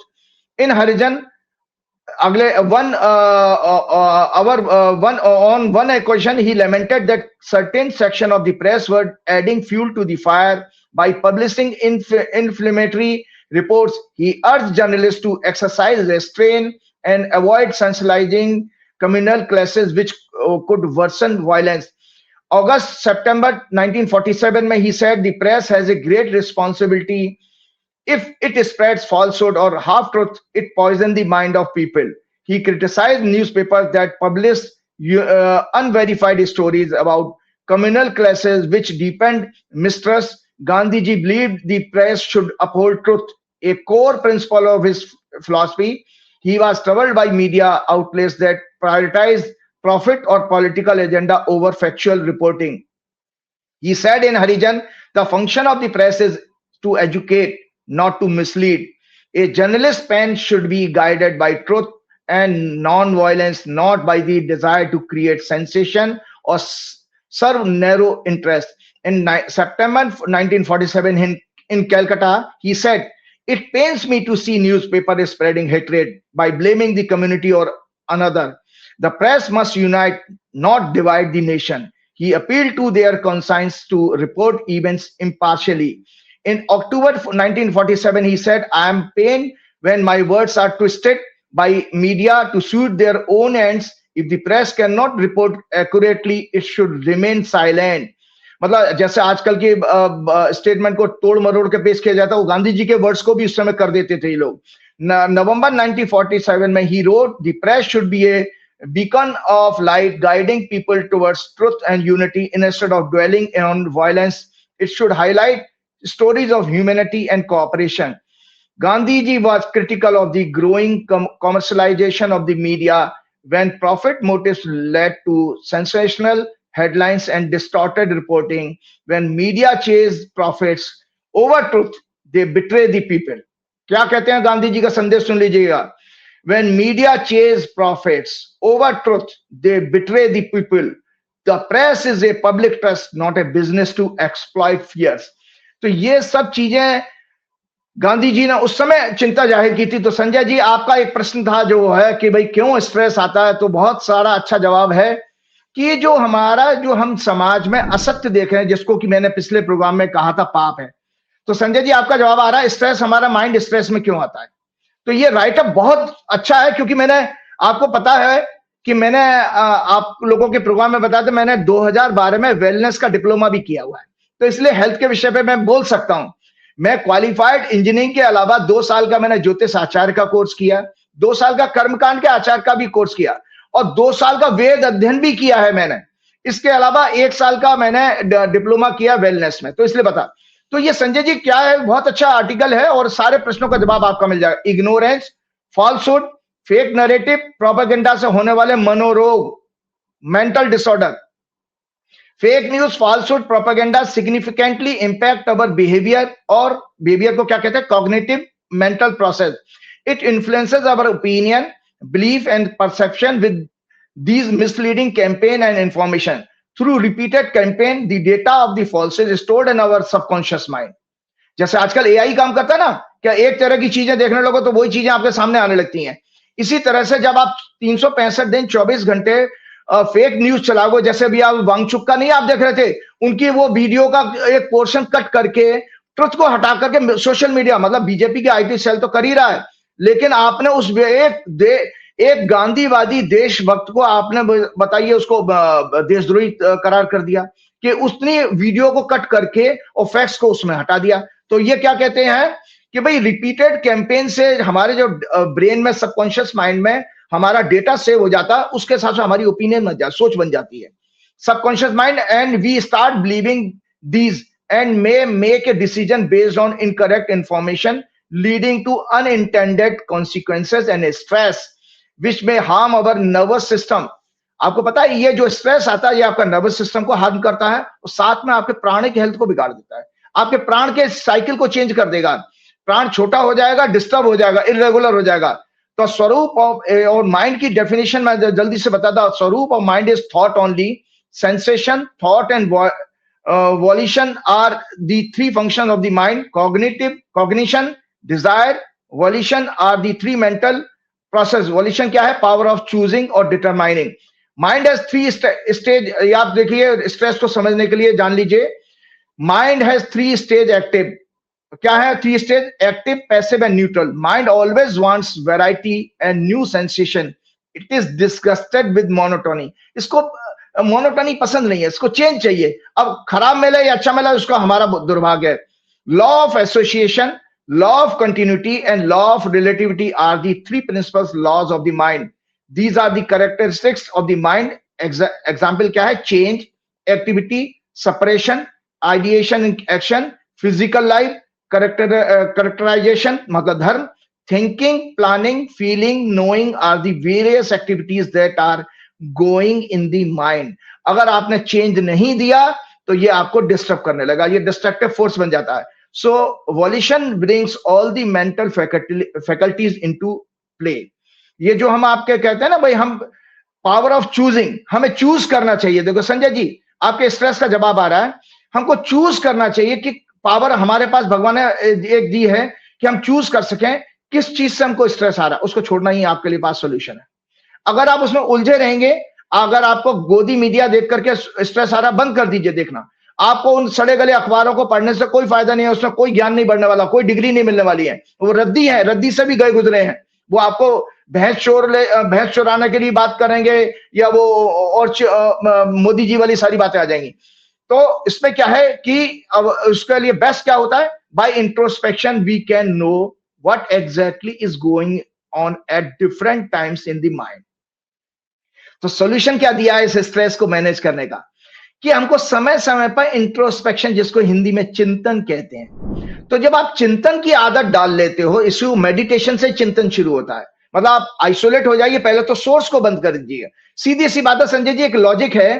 In Harijan, अगले on one occasion he lamented that certain section of the press were adding fuel to the fire by publishing inflammatory reports. He urged journalists to exercise restraint and avoid sensationalizing communal clashes which could worsen violence. September 1947 में he said the press has a great responsibility. If it spreads falsehood or half truth, it poisons the mind of people. He criticized newspapers that publish unverified stories about communal clashes which deepened mistrust. Gandhiji believed the press should uphold truth, a core principle of his philosophy. He was troubled by media outlets that prioritize profit or political agenda over factual reporting. He said in Harijan, the function of the press is to educate, not to mislead. A journalist's pen should be guided by truth and non-violence, not by the desire to create sensation or serve narrow interest. In September 1947 in Calcutta, he said, it pains me to see newspapers spreading hatred by blaming the community or another. The press must unite, not divide the nation. He appealed to their conscience to report events impartially. In October 1947, he said, I am pained when my words are twisted by media to suit their own ends. If the press cannot report accurately, it should remain silent. मतलब जैसे आजकल के statement को तोड़ मरोड़ के पेश किया जाता है, वो गांधी जी के वर्ड्स को भी उस समय कर देते थे ये लोग। नवंबर 1947 में he wrote, the press should be a beacon of light guiding people towards truth and unity instead of dwelling on violence. It should highlight stories of humanity and cooperation. Gandhiji was critical of the growing commercialization of the media when profit motives led to sensational headlines and distorted reporting. When media chase profits over truth, they betray the people. क्या कहते हैं गांधी जी का संदेश सुन लीजिएगा। When media chase profits over truth, they betray the people. The press is a public trust, not a business to exploit fears. तो ये सब चीजें गांधी जी ने उस समय चिंता जाहिर की थी। तो संजय जी, आपका एक प्रश्न था जो है कि भाई क्यों स्ट्रेस आता है, तो बहुत सारा अच्छा जवाब है कि जो हम समाज में असत्य देख रहे हैं, जिसको कि मैंने पिछले प्रोग्राम में कहा था पाप है। तो संजय जी, आपका जवाब आ रहा है, स्ट्रेस, हमारा माइंड स्ट्रेस में क्यों आता है। तो ये राइटअप बहुत अच्छा है, क्योंकि मैंने आपको पता है कि मैंने आप लोगों के प्रोग्राम में बताया था, मैंने 2012 में वेलनेस का डिप्लोमा भी किया हुआ है, तो इसलिए हेल्थ के विषय पे मैं बोल सकता हूं। मैं क्वालिफाइड इंजीनियरिंग के अलावा 2 साल का मैंने ज्योतिष आचार्य का कोर्स किया, 2 साल का कर्मकांड के आचार्य का भी कोर्स किया और 2 साल का वेद अध्ययन भी किया है मैंने। इसके अलावा 1 साल का मैंने डिप्लोमा किया वेलनेस में। तो इसलिए बता, तो ये संजय जी क्या है, बहुत अच्छा आर्टिकल है और सारे प्रश्नों का जवाब आपका मिल जाएगा। Ignorance, falsehood, fake narrative, propaganda से होने वाले मनोरोग, mental disorder. Fake news, falsehood, propaganda significantly impact our behaviour, और बिहेवियर को क्या कहते हैं, cognitive mental process. It influences our opinion, belief and perception with these misleading campaign and information. Through repeated campaign, the data of the falsehood is stored in our subconscious mind. जैसे आजकल AI काम करता है ना, क्या एक तरह की चीजें देखने लगो तो वही चीजें आपके सामने आने लगती हैं। इसी तरह से जब आप 365 दिन 24 घंटे फेक न्यूज चलाओगे, जैसे अभी आप वांगचुक का नहीं आप देख रहे थे, उनकी वो वीडियो का एक पोर्शन कट करके ट्रुथ को हटा करके सोशल मीडिया, मतलब बीजेपी के आईटी सेल तो कर ही रहा है, लेकिन आपने उस एक गांधीवादी देशभक्त को आपने बताइए उसको देशद्रोही करार कर दिया कि उसने वीडियो को कट करके और फैक्ट्स को उसमें हटा दिया। तो ये क्या कहते हैं कि भाई रिपीटेड कैंपेन से हमारे जो ब्रेन में, सबकॉन्शियस माइंड में हमारा डेटा सेव हो जाता है, उसके साथ हमारी ओपिनियन बन जाती, सोच बन जाती है subconscious mind, and we start believing these and may make a decision based on incorrect information leading to unintended consequences and stress which may harm our nervous system. आपको पता है ये जो स्ट्रेस आता है ये आपका नर्वस सिस्टम को हार्म करता है और साथ में आपके प्राण की हेल्थ को बिगाड़ देता है, आपके प्राण के साइकिल को चेंज कर देगा, प्राण छोटा हो जाएगा, डिस्टर्ब हो जाएगा, इरेगुलर हो जाएगा। तो स्वरूप ऑफ और माइंड की डेफिनेशन मैं जल्दी से बताता, स्वरूप of mind is thought only, sensation, thought and volition are the three functions of the mind. Cognition, desire, volition are the three mental process. Volition क्या है? Power of choosing or determining. Mind has three stage. आप देखिए stress को समझने के लिए जान लीजिए, mind has three stage active. क्या है three stage? Active, passive and neutral. Mind always wants variety and new sensation. It is disgusted with monotony. इसको मोनोटोनी पसंद नहीं है, इसको चेंज चाहिए। अब खराब मिले या अच्छा मिला उसका हमारा दुर्भाग्य है। Law of association, law of continuity and law of relativity are the three principles laws of the mind. These are the characteristics of the mind. Example क्या है? Change, activity, separation, ideation, action, physical life, characterisation मतलब धर्म, thinking, planning, feeling, knowing are the various activities that are going in the mind. अगर आपने change नहीं दिया तो ये आपको डिस्टर्ब करने लगा, ये डिस्ट्रक्टिव फोर्स बन जाता है। So volition brings all the mental faculties into play. ये जो हम आपके कहते हैं ना भाई, हम पावर ऑफ चूजिंग, हमें चूज करना चाहिए। देखो संजय जी, आपके स्ट्रेस का जवाब आ रहा है, हमको चूज करना चाहिए कि पावर हमारे पास भगवान ने एक दी है कि हम चूज कर सकें किस चीज से हमको स्ट्रेस आ रहा है, उसको छोड़ना ही आपके लिए पास सोल्यूशन है। अगर आप उसमें उलझे रहेंगे, अगर आपको गोदी मीडिया देख करके स्ट्रेस आ रहा, बंद कर दीजिए देखना। आपको उन सड़े गले अखबारों को पढ़ने से कोई फायदा नहीं है, उसमें कोई ज्ञान नहीं बढ़ने वाला, कोई डिग्री नहीं मिलने वाली है। वो रद्दी है, रद्दी से भी गए गुजरे हैं। वो आपको भैंस चोराने के लिए बात करेंगे या वो और मोदी जी वाली सारी बातें आ जाएंगी। तो इसमें क्या है कि अब उसके लिए बेस्ट क्या होता है? By introspection we can know what exactly is going on at different times in the mind. तो सॉल्यूशन क्या दिया है इस स्ट्रेस को मैनेज करने का? कि हमको समय समय पर इंट्रोस्पेक्शन, जिसको हिंदी में चिंतन कहते हैं। तो जब आप चिंतन की आदत डाल लेते हो, इशू मेडिटेशन से चिंतन शुरू होता है। मतलब आप आइसोलेट हो जाइए, पहले तो सोर्स को बंद कर दीजिए। सीधी सी बात है संजय जी, एक लॉजिक है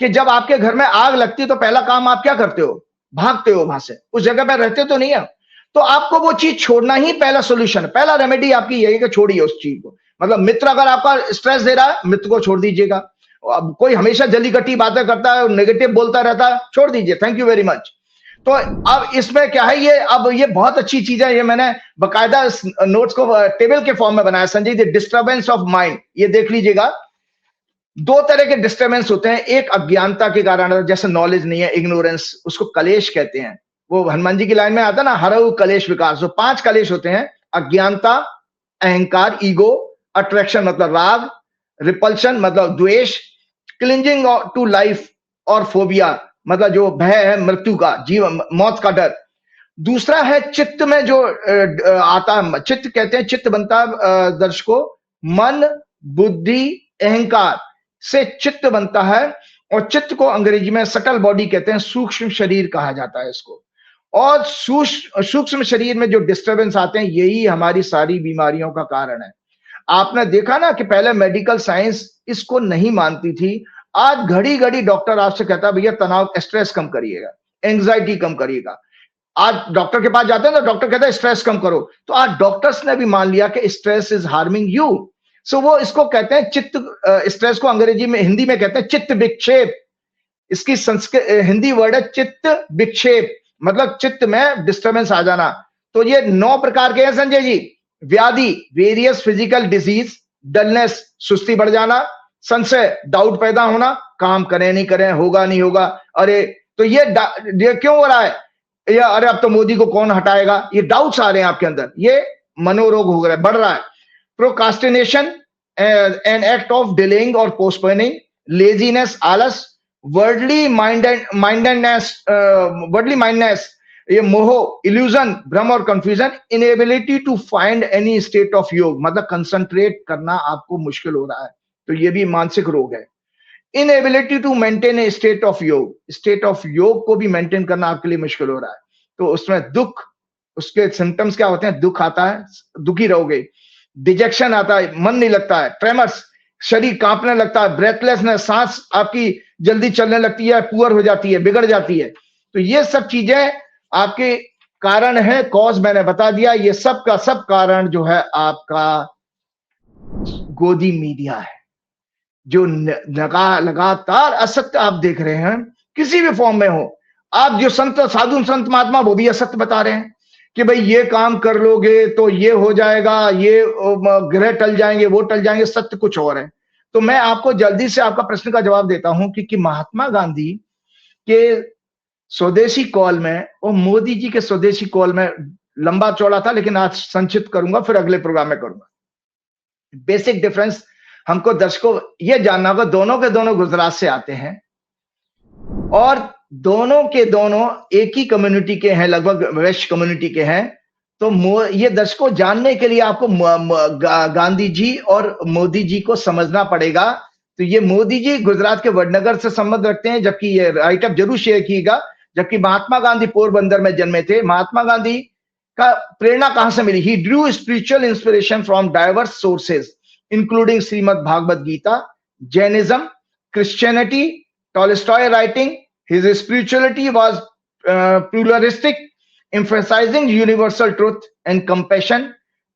कि जब आपके घर में आग लगती है तो पहला काम आप क्या करते हो? भागते हो वहां से, उस जगह पर रहते तो नहीं है। तो आपको वो चीज छोड़ना ही पहला सोल्यूशन है, पहला रेमेडी आपकी यही कि छोड़िए उस चीज को। मतलब मित्र अगर आपका स्ट्रेस दे रहा है, मित्र को छोड़ दीजिएगा। अब कोई हमेशा जली कटी बातें करता है, नेगेटिव बोलता रहता है, छोड़ दीजिए, थैंक यू वेरी मच। तो अब इसमें क्या है, ये अब ये बहुत अच्छी चीज है, ये मैंने बकायदा नोट्स को टेबल के फॉर्म में बनाया Sanjay ji. Disturbance of mind, ये देख लीजिएगा। दो तरह के डिस्टर्बेंस होते हैं, एक अज्ञानता के कारण, जैसे नॉलेज नहीं है, इग्नोरेंस, उसको कलेश कहते हैं। वो हनुमान जी की लाइन में आता ना, हरऊ कलेश विकास। जो 5 कलेश होते हैं: अज्ञानता, अहंकार, ईगो, अट्रैक्शन मतलब राग, रिपल्शन मतलब द्वेष, क्लिंजिंग टू लाइफ और फोबिया मतलब जो भय है मृत्यु का, जीवन मौत का डर। दूसरा है चित्त में जो आता है, चित्त कहते हैं, चित्त बनता है दर्शकों, मन, बुद्धि, अहंकार से चित्त बनता है। और चित्त को अंग्रेजी में सटल बॉडी कहते हैं, सूक्ष्म शरीर कहा जाता है इसको। और सूक्ष्म शरीर में जो डिस्टर्बेंस आते हैं, यही हमारी सारी बीमारियों का कारण है। आपने देखा ना कि पहले मेडिकल साइंस इसको नहीं मानती थी, आज घड़ी घड़ी डॉक्टर आपसे कहता है भैया तनाव, स्ट्रेस कम करिएगा, एंजाइटी कम करिएगा। आज डॉक्टर के पास जाते हैं तो डॉक्टर कहता है स्ट्रेस कम करो। तो आज डॉक्टर्स ने भी मान लिया कि स्ट्रेस इज हार्मिंग यू। सो वो इसको कहते हैं चित्त, स्ट्रेस को अंग्रेजी में, हिंदी में कहते हैं चित्त विक्षेप। इसकी संस्कृत हिंदी वर्ड है चित्त विक्षेप, मतलब चित्त में डिस्टर्बेंस आ जाना। तो ये 9 प्रकार के हैं संजय जी। व्याधि, वेरियस फिजिकल डिजीज, डलनेस, सुस्ती बढ़ जाना, संशय, डाउट पैदा होना, काम करें नहीं करें, होगा नहीं होगा, अरे तो ये क्यों हो रहा है, या अरे अब तो मोदी को कौन हटाएगा, ये डाउट्स आ रहे हैं आपके अंदर, ये मनोरोग हो रहा है, बढ़ रहा है। Procrastination, an act of delaying और पोस्टपोनिंग, लेजीनेस, आलस, वर्डली माइंडनेस, ये मोह, इल्यूजन, भ्रम और confusion, inability to find any state of yoga, मतलब कंसंट्रेट करना आपको मुश्किल हो रहा है, तो ये भी मानसिक रोग है। Inability to maintain a state of yoga, state of yoga को भी मेंटेन करना आपके लिए मुश्किल हो रहा है, तो उसमें दुख, उसके सिम्टम्स क्या होते हैं? दुख आता है, दुखी रहोगे, डिजेक्शन आता है, मन नहीं लगता है, ट्रेमर्स, शरीर कांपने लगता है, ब्रेथलेसनेस, सांस आपकी जल्दी चलने लगती है, पुअर हो जाती है, बिगड़ जाती है। तो ये सब चीजें आपके कारण है, कॉज मैंने बता दिया। ये सब का सब कारण जो है आपका गोदी मीडिया है, जो लगातार असत्य आप देख रहे हैं, किसी भी फॉर्म में हो। आप जो संत, साधु संत महात्मा, वो भी असत्य बता रहे हैं कि भाई ये काम कर लोगे तो ये हो जाएगा, ये ग्रह टल जाएंगे, वो टल जाएंगे। सत्य कुछ और है। तो मैं आपको जल्दी से आपका प्रश्न का जवाब देता हूं कि महात्मा गांधी के स्वदेशी कॉल में और मोदी जी के स्वदेशी कॉल में लंबा चौड़ा था, लेकिन आज संक्षिप्त करूंगा, फिर अगले प्रोग्राम में करूंगा। बेसिक डिफरेंस हमको दर्शकों ये जानना होगा, दोनों के दोनों गुजरात से आते हैं और दोनों के दोनों एक ही कम्युनिटी के हैं, लगभग वैश्य कम्युनिटी के हैं। तो ये दर्शकों जानने के लिए आपको गांधी जी और मोदी जी को समझना पड़ेगा। तो ये मोदी जी गुजरात के वडनगर से संबंध रखते हैं, जबकि ये राइटअप जरूर शेयर कीजिएगा। जबकि महात्मा गांधी पोरबंदर में जन्मे थे। महात्मा गांधी का प्रेरणा कहां से मिली? He drew spiritual inspiration from diverse sources including Shrimad Bhagavad Gita, Jainism, Christianity, Tolstoy writing. His spirituality was pluralistic, emphasizing universal truth and compassion,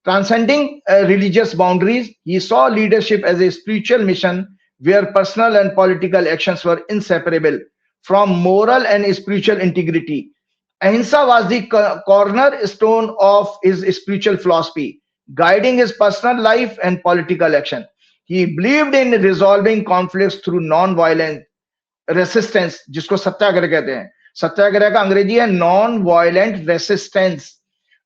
transcending religious boundaries. He saw leadership as a spiritual mission where personal and political actions were inseparable from moral and spiritual integrity. Ahimsa was the cornerstone of his spiritual philosophy, guiding his personal life and political action. He believed in resolving conflicts through non-violent resistance, जिसको सत्याग्रह कहते हैं। सत्याग्रह का अंग्रेजी है non violent resistance,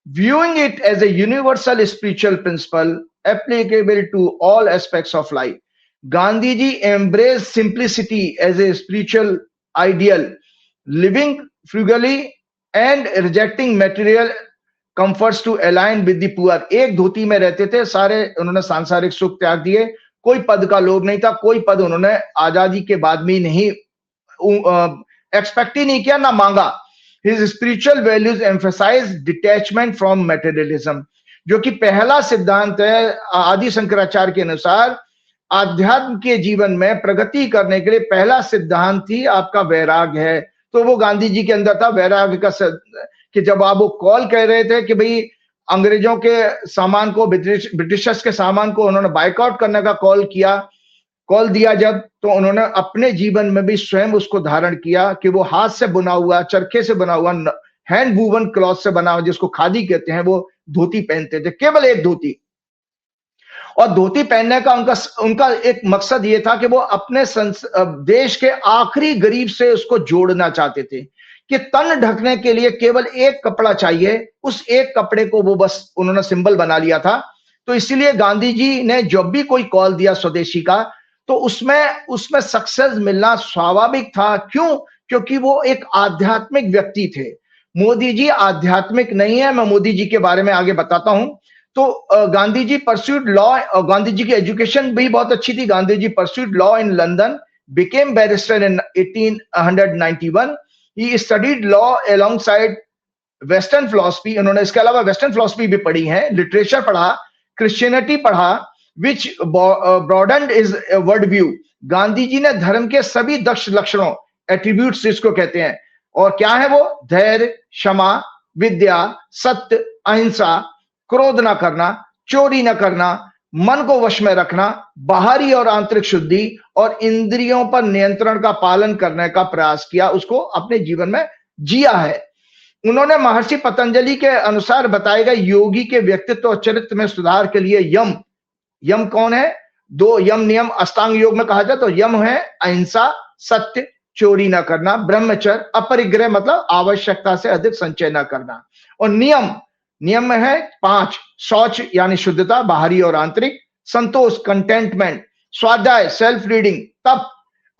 viewing it as a universal spiritual principle applicable to all aspects of life. Gandhi ji embrace simplicity as a spiritual ideal, living frugally and rejecting material comforts to align with the poor. एक धोती में रहते थे सारे, उन्होंने सांसारिक सुख त्याग दिए, कोई पद का लोभ नहीं था, कोई पद उन्होंने आजादी के बाद में नहीं एक्सपेक्ट ही नहीं किया, ना मांगा. His spiritual values emphasise detachment from materialism, जो कि पहला सिद्धांत है आदि शंकराचार्य के अनुसार आध्यात्म के जीवन में प्रगति करने के लिए पहला सिद्धांत ही आपका वैराग्य है. तो वो गांधी जी के अंदर था वैराग्य का, कि जब आप वो कॉल कह रहे थे कि भाई अंग्रेजों के सामान को, ब्रिटिशर्स के सामान को उन्होंने बाइकआउट करने का कॉल दिया जब, तो उन्होंने अपने जीवन में भी स्वयं उसको धारण किया कि वो हाथ से बुना हुआ, चरखे से बना हुआ, हैंड वूवन क्लॉथ से बना हुआ, जिसको खादी कहते हैं, वो धोती पहनते थे, केवल एक धोती. और धोती पहनने का उनका एक मकसद ये था कि वो अपने देश के आखिरी गरीब से उसको जोड़ना चाहते थे, कि तन ढकने के लिए केवल एक कपड़ा चाहिए, उस एक कपड़े को वो बस उन्होंने सिंबल बना लिया था. तो इसीलिए गांधी जी ने जब भी कोई कॉल दिया स्वदेशी का, तो उसमें सक्सेस मिलना स्वाभाविक था. क्यों? क्योंकि वो एक आध्यात्मिक व्यक्ति थे. मोदी जी आध्यात्मिक नहीं है, मैं मोदी जी के बारे में आगे बताता हूं. तो गांधी जी परस्यूड लॉ, और गांधी जी की एजुकेशन भी बहुत अच्छी थी. Gandhi ji pursued law in London, became barrister in 1891. He studied law alongside Western philosophy. उन्होंने इसके अलावा वेस्टर्न फिलोसफी भी पढ़ी है, लिटरेचर पढ़ा, क्रिश्चियनिटी पढ़ा, which broadened his world view. Gandhi ji ने धर्म के सभी दक्ष लक्षणों, एट्रीब्यूट्स जिसको कहते हैं, और क्या है वो? धैर्य, क्षमा, विद्या, सत्य, अहिंसा, क्रोध न करना, चोरी न करना, मन को वश में रखना, बाहरी और आंतरिक शुद्धि और इंद्रियों पर नियंत्रण का पालन करने का प्रयास किया, उसको अपने जीवन में जिया है. उन्होंने महर्षि पतंजलि के अनुसार बताए गए योगी के व्यक्तित्व और चरित्र में सुधार के लिए यम कौन है? 2 यम नियम अष्टांग योग में कहा जाए तो यम है अहिंसा, सत्य, चोरी न करना, ब्रह्मचर्य, अपरिग्रह मतलब आवश्यकता से अधिक संचय न करना, और नियम में है 5, शौच यानी शुद्धता बाहरी और आंतरिक, संतोष कंटेंटमेंट, स्वाध्याय सेल्फ रीडिंग, तप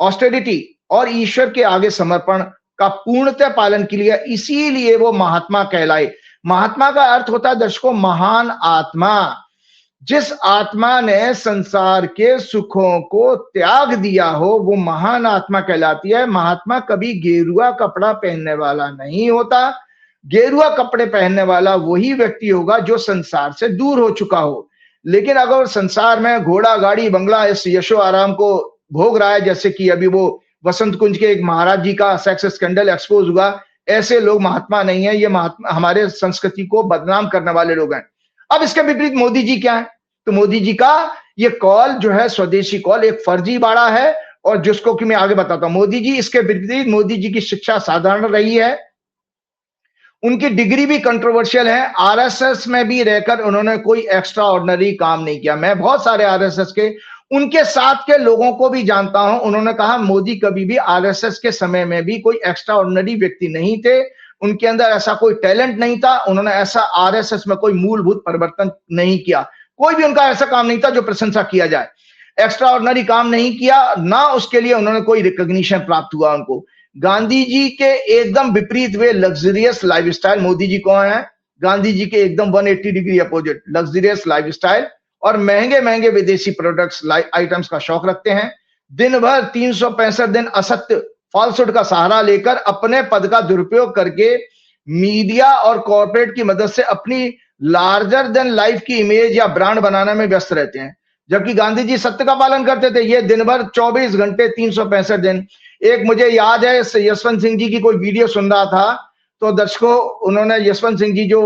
ऑस्टेरिटी, और ईश्वर के आगे समर्पण का पूर्णतः पालन के लिए. इसीलिए वो महात्मा कहलाए. महात्मा का अर्थ होता है दर्शकों महान आत्मा. जिस आत्मा ने संसार के सुखों को त्याग दिया हो वो महान आत्मा कहलाती है. महात्मा कभी गेरुआ कपड़ा पहनने वाला नहीं होता, गेरुआ कपड़े पहनने वाला वही व्यक्ति होगा जो संसार से दूर हो चुका हो। लेकिन अगर संसार में घोड़ा, गाड़ी, बंगला इस यशो आराम को भोग रहा है, जैसे कि अभी वो वसंत कुंज के एक महाराज जी का सेक्स स्कैंडल एक्सपोज हुआ, ऐसे लोग महात्मा नहीं है, ये महात्मा हमारे संस्कृति को बदनाम करने वाले लोग हैं। अब इसके विपरीत मोदी जी क्या है? तो मोदी जी का ये कॉल जो है स्वदेशी कॉल एक फर्जीवाड़ा है, और जिसको कि मैं आगे बताता हूं। मोदी जी इसके विपरीत, मोदी जी की शिक्षा साधारण रही है, उनकी डिग्री भी कंट्रोवर्शियल है, आरएसएस में भी रहकर उन्होंने कोई एक्स्ट्रा ऑर्डिनरी काम नहीं किया। मैं बहुत सारे आरएसएस के उनके साथ के लोगों को भी जानता हूं, उन्होंने कहा मोदी कभी भी आरएसएस के समय में भी कोई एक्स्ट्रा ऑर्डिनरी व्यक्ति नहीं थे, उनके अंदर ऐसा कोई टैलेंट नहीं था, उन्होंने ऐसा आरएसएस में कोई मूलभूत परिवर्तन नहीं किया, कोई भी उनका ऐसा काम नहीं था जो प्रशंसा किया जाए। एक्स्ट्रा ऑर्डिनरी काम नहीं किया, ना उसके लिए उन्होंने कोई रिकॉग्निशन प्राप्त हुआ उनको। गांधी जी के एकदम विपरीत वे लग्जरियस लाइफस्टाइल, मोदी जी कौन है? गांधी जी के एकदम 180 डिग्री अपोजिट, लग्जरियस लाइफस्टाइल और महंगे महंगे विदेशी प्रोडक्ट्स आइटम्स का शौक रखते हैं। दिन भर 365 दिन असत्य फाल्सूट का सहारा लेकर अपने पद का दुरुपयोग करके मीडिया और कॉर्पोरेट की मदद से अपनी लार्जर देन लाइफ की इमेज या ब्रांड बनाने में व्यस्त रहते हैं, जबकि गांधी जी सत्य का पालन करते थे। ये दिन भर 24 घंटे 365 दिन। एक मुझे याद है, यशवंत सिंह जी की कोई वीडियो सुन रहा था, तो दर्शकों उन्होंने यशवंत सिंह जी जो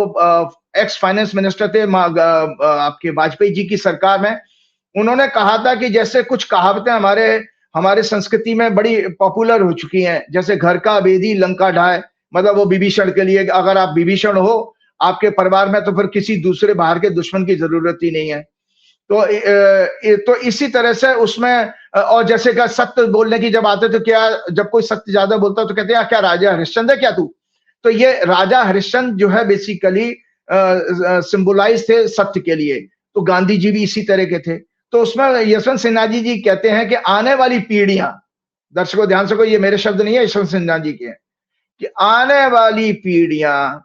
एक्स फाइनेंस मिनिस्टर थे आपके वाजपेयी जी की सरकार में, उन्होंने कहा था कि जैसे कुछ कहावतें हमारे संस्कृति में बड़ी पॉपुलर हो चुकी हैं, जैसे घर का भेदी लंका ढाए, मतलब वो विभीषण के लिए, अगर आप विभीषण हो आपके परिवार में तो फिर किसी दूसरे बाहर के दुश्मन की जरूरत ही नहीं है। तो इसी तरह से उसमें, और जैसे का सत्य बोलने की जब आते तो क्या, जब कोई सत्य ज्यादा बोलता तो कहते हैं क्या राजा हरिश्चंद्र है क्या तू? तो ये राजा हरिश्चंद्र जो है बेसिकली सिंबलाइज थे सत्य के लिए, तो गांधी जी भी इसी तरह के थे। तो उसमें यशवंत सिन्हा जी कहते हैं कि आने वाली पीढ़ियां, दर्शकों ध्यान से, ये मेरे शब्द नहीं है, यशवंत सिन्हा जी के, कि आने वाली पीढ़ियां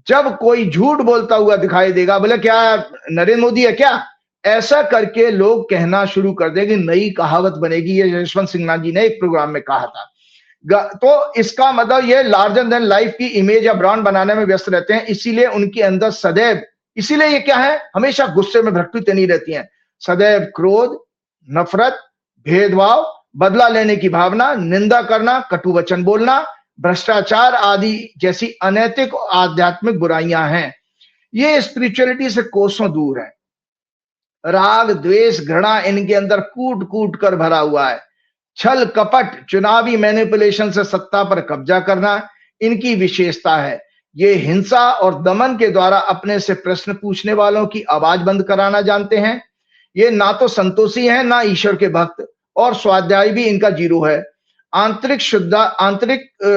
जब कोई झूठ बोलता हुआ दिखाई देगा, बोले क्या नरेंद्र मोदी है क्या, ऐसा करके लोग कहना शुरू कर देंगे, नई कहावत बनेगी। ये यशवंत सिन्हा जी ने एक प्रोग्राम में कहा था। तो इसका मतलब ये लार्जर देन लाइफ की इमेज या ब्रांड बनाने में व्यस्त रहते हैं, इसीलिए उनके अंदर सदैव, इसीलिए ये क्या है, हमेशा गुस्से में भटकती तनी रहती हैं, सदैव क्रोध, नफरत, भेदभाव, बदला लेने की भावना, निंदा करना, कटु वचन बोलना, भ्रष्टाचार आदि जैसी अनैतिक आध्यात्मिक बुराइयां हैं। ये स्पिरिचुअलिटी से कोसों दूर है। राग, द्वेष, घृणा इनके अंदर कूट कूट कर भरा हुआ है। छल कपट, चुनावी मैनिपुलेशन से सत्ता पर कब्जा करना इनकी विशेषता है। ये हिंसा और दमन के द्वारा अपने से प्रश्न पूछने वालों की आवाज बंद कराना जानते हैं। ये ना तो संतोषी हैं, ना ईश्वर के भक्त, और स्वाध्याय भी इनका जीरो है। आंतरिक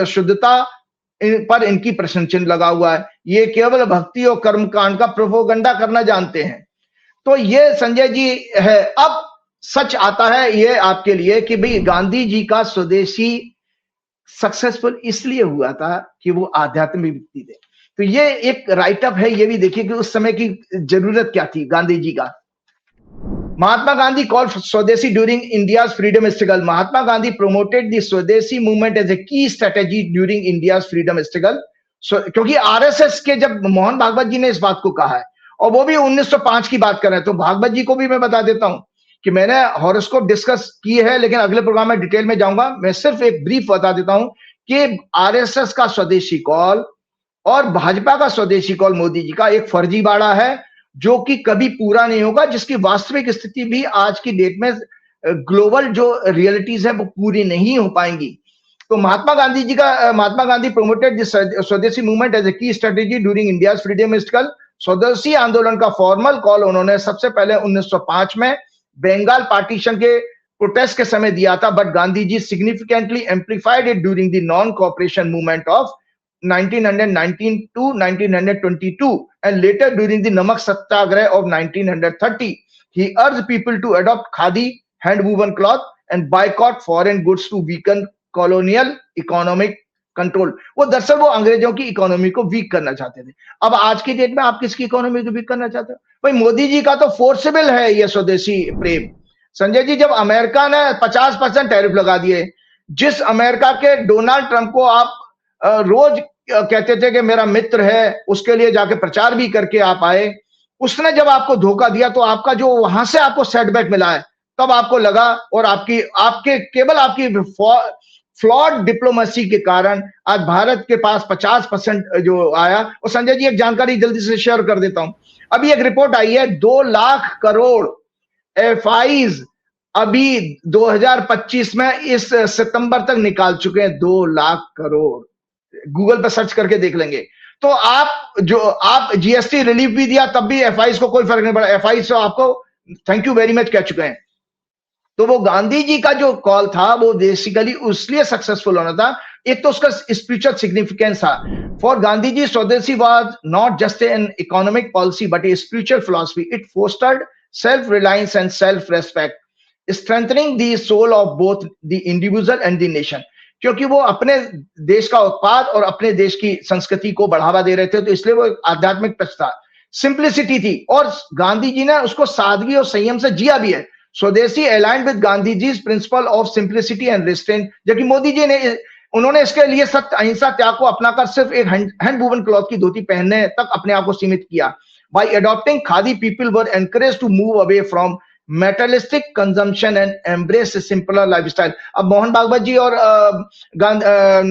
शुद्धता पर इनकी प्रश्न चिन्ह लगा हुआ है। ये केवल भक्ति और कर्मकांड का प्रोपोगंडा करना जानते हैं। तो ये संजय जी है। अब सच आता है ये आपके लिए कि भाई गांधी जी का स्वदेशी सक्सेसफुल इसलिए हुआ था कि वो आध्यात्मिक व्यक्ति थे। तो ये एक राइटअप है, ये भी देखिए कि उस समय की जरूरत क्या थी गांधी जी का। Mahatma Gandhi called Swadeshi during India's freedom struggle. Mahatma Gandhi promoted the Swadeshi movement as a key strategy during India's freedom struggle. क्योंकि आरएसएस के जब मोहन भागवत जी ने इस बात को कहा है, और वो भी 1905 की बात कर रहे हैं, तो भागवत जी को भी मैं बता देता हूं कि मैंने हॉरोस्कोप डिस्कस की है, लेकिन अगले प्रोग्राम में डिटेल में जाऊंगा। मैं सिर्फ एक ब्रीफ बता देता हूं कि आरएसएस का स्वदेशी कॉल और भाजपा का स्वदेशी कॉल मोदी जी का एक फर्जीवाड़ा है, जो कि कभी पूरा नहीं होगा, जिसकी वास्तविक स्थिति भी आज की डेट में ग्लोबल जो रियलिटीज है वो पूरी नहीं हो पाएंगी। तो महात्मा गांधी प्रोमोटेड दिस स्वदेशी मूवमेंट एज ए की strategy during India's freedom struggle. स्वदेशी आंदोलन का फॉर्मल कॉल उन्होंने सबसे पहले 1905 में बंगाल पार्टीशन के प्रोटेस्ट के समय दिया था, but Gandhi ji significantly amplified it during the non cooperation movement of 1919 to 1922 and later during the Namak Satyagraha of 1930. He urged people to adopt khadi, hand woven cloth and boycott foreign goods to weaken colonial economic control. वो दरअसल वो अंग्रेजों की economy को week करना चाहते थे। अब आज की डेट में आप किसकी इकोनॉमी को वीक करना चाहते हो? भाई मोदी जी का तो फोर्सेबल है ये स्वदेशी प्रेम। संजय जी, जब अमेरिका ने 50% टैरिफ लगा दिए, जिस अमेरिका के डोनाल्ड ट्रंप को आप रोज कहते थे कि मेरा मित्र है, उसके लिए जाके प्रचार भी करके आप आए, उसने जब आपको धोखा दिया तो आपका जो वहां से आपको सेटबैक मिला है, तब आपको लगा, और आपके केवल आपकी फ्लॉड डिप्लोमेसी के कारण आज भारत के पास 50% जो आया। और संजय जी, एक जानकारी जल्दी से शेयर कर देता हूं। अभी एक रिपोर्ट आई है, 2 लाख करोड़ FIs अभी 2025 में इस सितंबर तक निकाल चुके हैं। 2 लाख करोड़, गूगल पर सर्च करके देख लेंगे। तो आप GST रिलीफ भी दिया, तब भी FIs को कोई फर्क नहीं पड़ा। FIs तो आपको थैंक यू वेरी मच कह चुके हैं। तो वो गांधी जी का जो कॉल था वो बेसिकली उसलिए सक्सेसफुल होना था, एक तो उसका स्पिरिचुअल सिग्निफिकेंस था। For Gandhi ji, swadeshi was not just an economic policy but a spiritual philosophy. It fostered self reliance and self respect, strengthening the soul of both the individual and the nation. क्योंकि वो अपने देश का उत्पाद और अपने देश की संस्कृति को बढ़ावा दे रहे थे, तो इसलिए वो आध्यात्मिक पक्ष था, सिंप्लिसिटी थी, और गांधी जी ने उसको सादगी और संयम से जिया भी है। Swadeshi aligned with Gandhi ji principle of simplicity and restraint, जबकि मोदी जी ने उन्होंने इसके लिए सत्य अहिंसा त्याग को अपनाकर सिर्फ एक हैंड वूवन क्लॉथ की धोती पहनने तक अपने आप को सीमित किया। By adopting khadi, people were encouraged to move away from materialistic consumption and embrace simpler lifestyle. अब मोहन भागवत जी और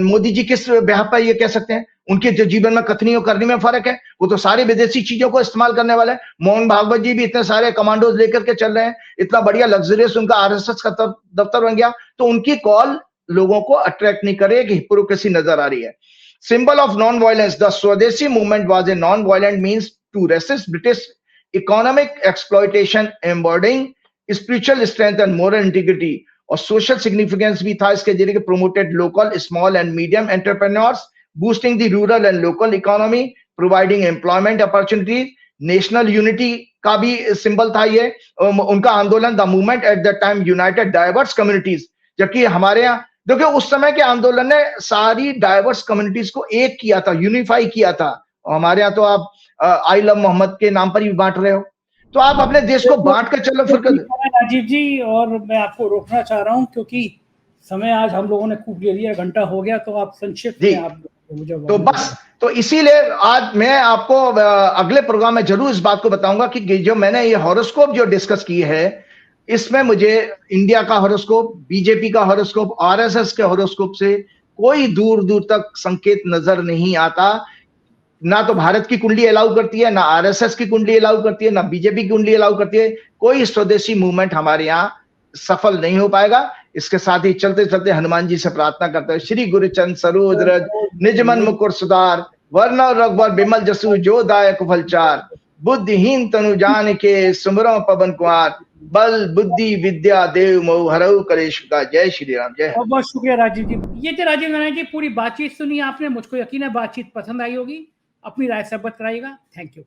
मोदी जी किस ब्याह पर ये कह सकते हैं? उनके जो जीवन में कथनी और करनी में फर्क है। वो तो सारे विदेशी चीजों को इस्तेमाल करने वाले हैं। मोहन भागवत जी भी इतने सारे कमांडोज लेकर के चल रहे हैं, इतना बढ़िया लग्जरियस उनका RSS का दफ्तर बन गया, तो उनकी कॉल लोगों को अट्रैक्ट नहीं करे कि हिपोक्रेसी नजर आ रही है। Symbol of non violence, the Swadeshi movement was a non violent means to resist British economic exploitation, embodying spiritual strength and moral integrity. और सोशल सिग्निफिकेंस भी था इसके जरिए, promoted local small and medium entrepreneurs, boosting the rural and local economy, providing employment opportunities, national unity का भी symbol था ये उनका आंदोलन। The movement at the time United diverse communities, जबकि हमारे यहाँ देखिए उस समय के आंदोलन ने सारी डाइवर्स कम्युनिटीज को एक किया था, यूनिफाई किया था। और हमारे यहाँ तो आप आई लव मोहम्मद के नाम पर भी बांट रहे हो, तो आप अपने देश को बांट कर चलो फिर। राजीव जी, और मैं आपको रोकना चाह रहा हूँ क्योंकि समय आज हम लोगों ने खूब ले लिया, घंटा हो गया, तो आप संक्षिप्त में आप तो बस, तो इसीलिए आज मैं आपको अगले प्रोग्राम में जरूर इस बात को बताऊंगा कि जो मैंने ये हॉरोस्कोप जो डिस्कस की है, इसमें मुझे इंडिया का हॉरोस्कोप, बीजेपी का हॉरोस्कोप, RSS के हॉरोस्कोप से कोई दूर दूर तक संकेत नजर नहीं आता। ना तो भारत की कुंडली अलाउ करती है, ना RSS की कुंडली अलाउ करती है, ना बीजेपी की कुंडली अलाउ करती है। कोई स्वदेशी मूवमेंट हमारे यहाँ सफल नहीं हो पाएगा। इसके साथ ही चलते चलते हनुमान जी से प्रार्थना करते हैं, श्री गुरुचंद सरोज रज निज मन मुकुर सुधार, वर्ण रघुवर बिमल जसु जो दायक फलचार, बुद्धिहीन तनु जान के सुमरो पवन कुमार, बल बुद्धि विद्या देव मोह हरऊ कलेश का। जय श्री राम। जय। बहुत शुक्रिया राजीव जी। ये थे राजीव नारायण जी, पूरी बातचीत सुनी आपने, मुझको यकीन है बातचीत पसंद आई होगी। अपनी राय सबक कराइएगा। Thank you.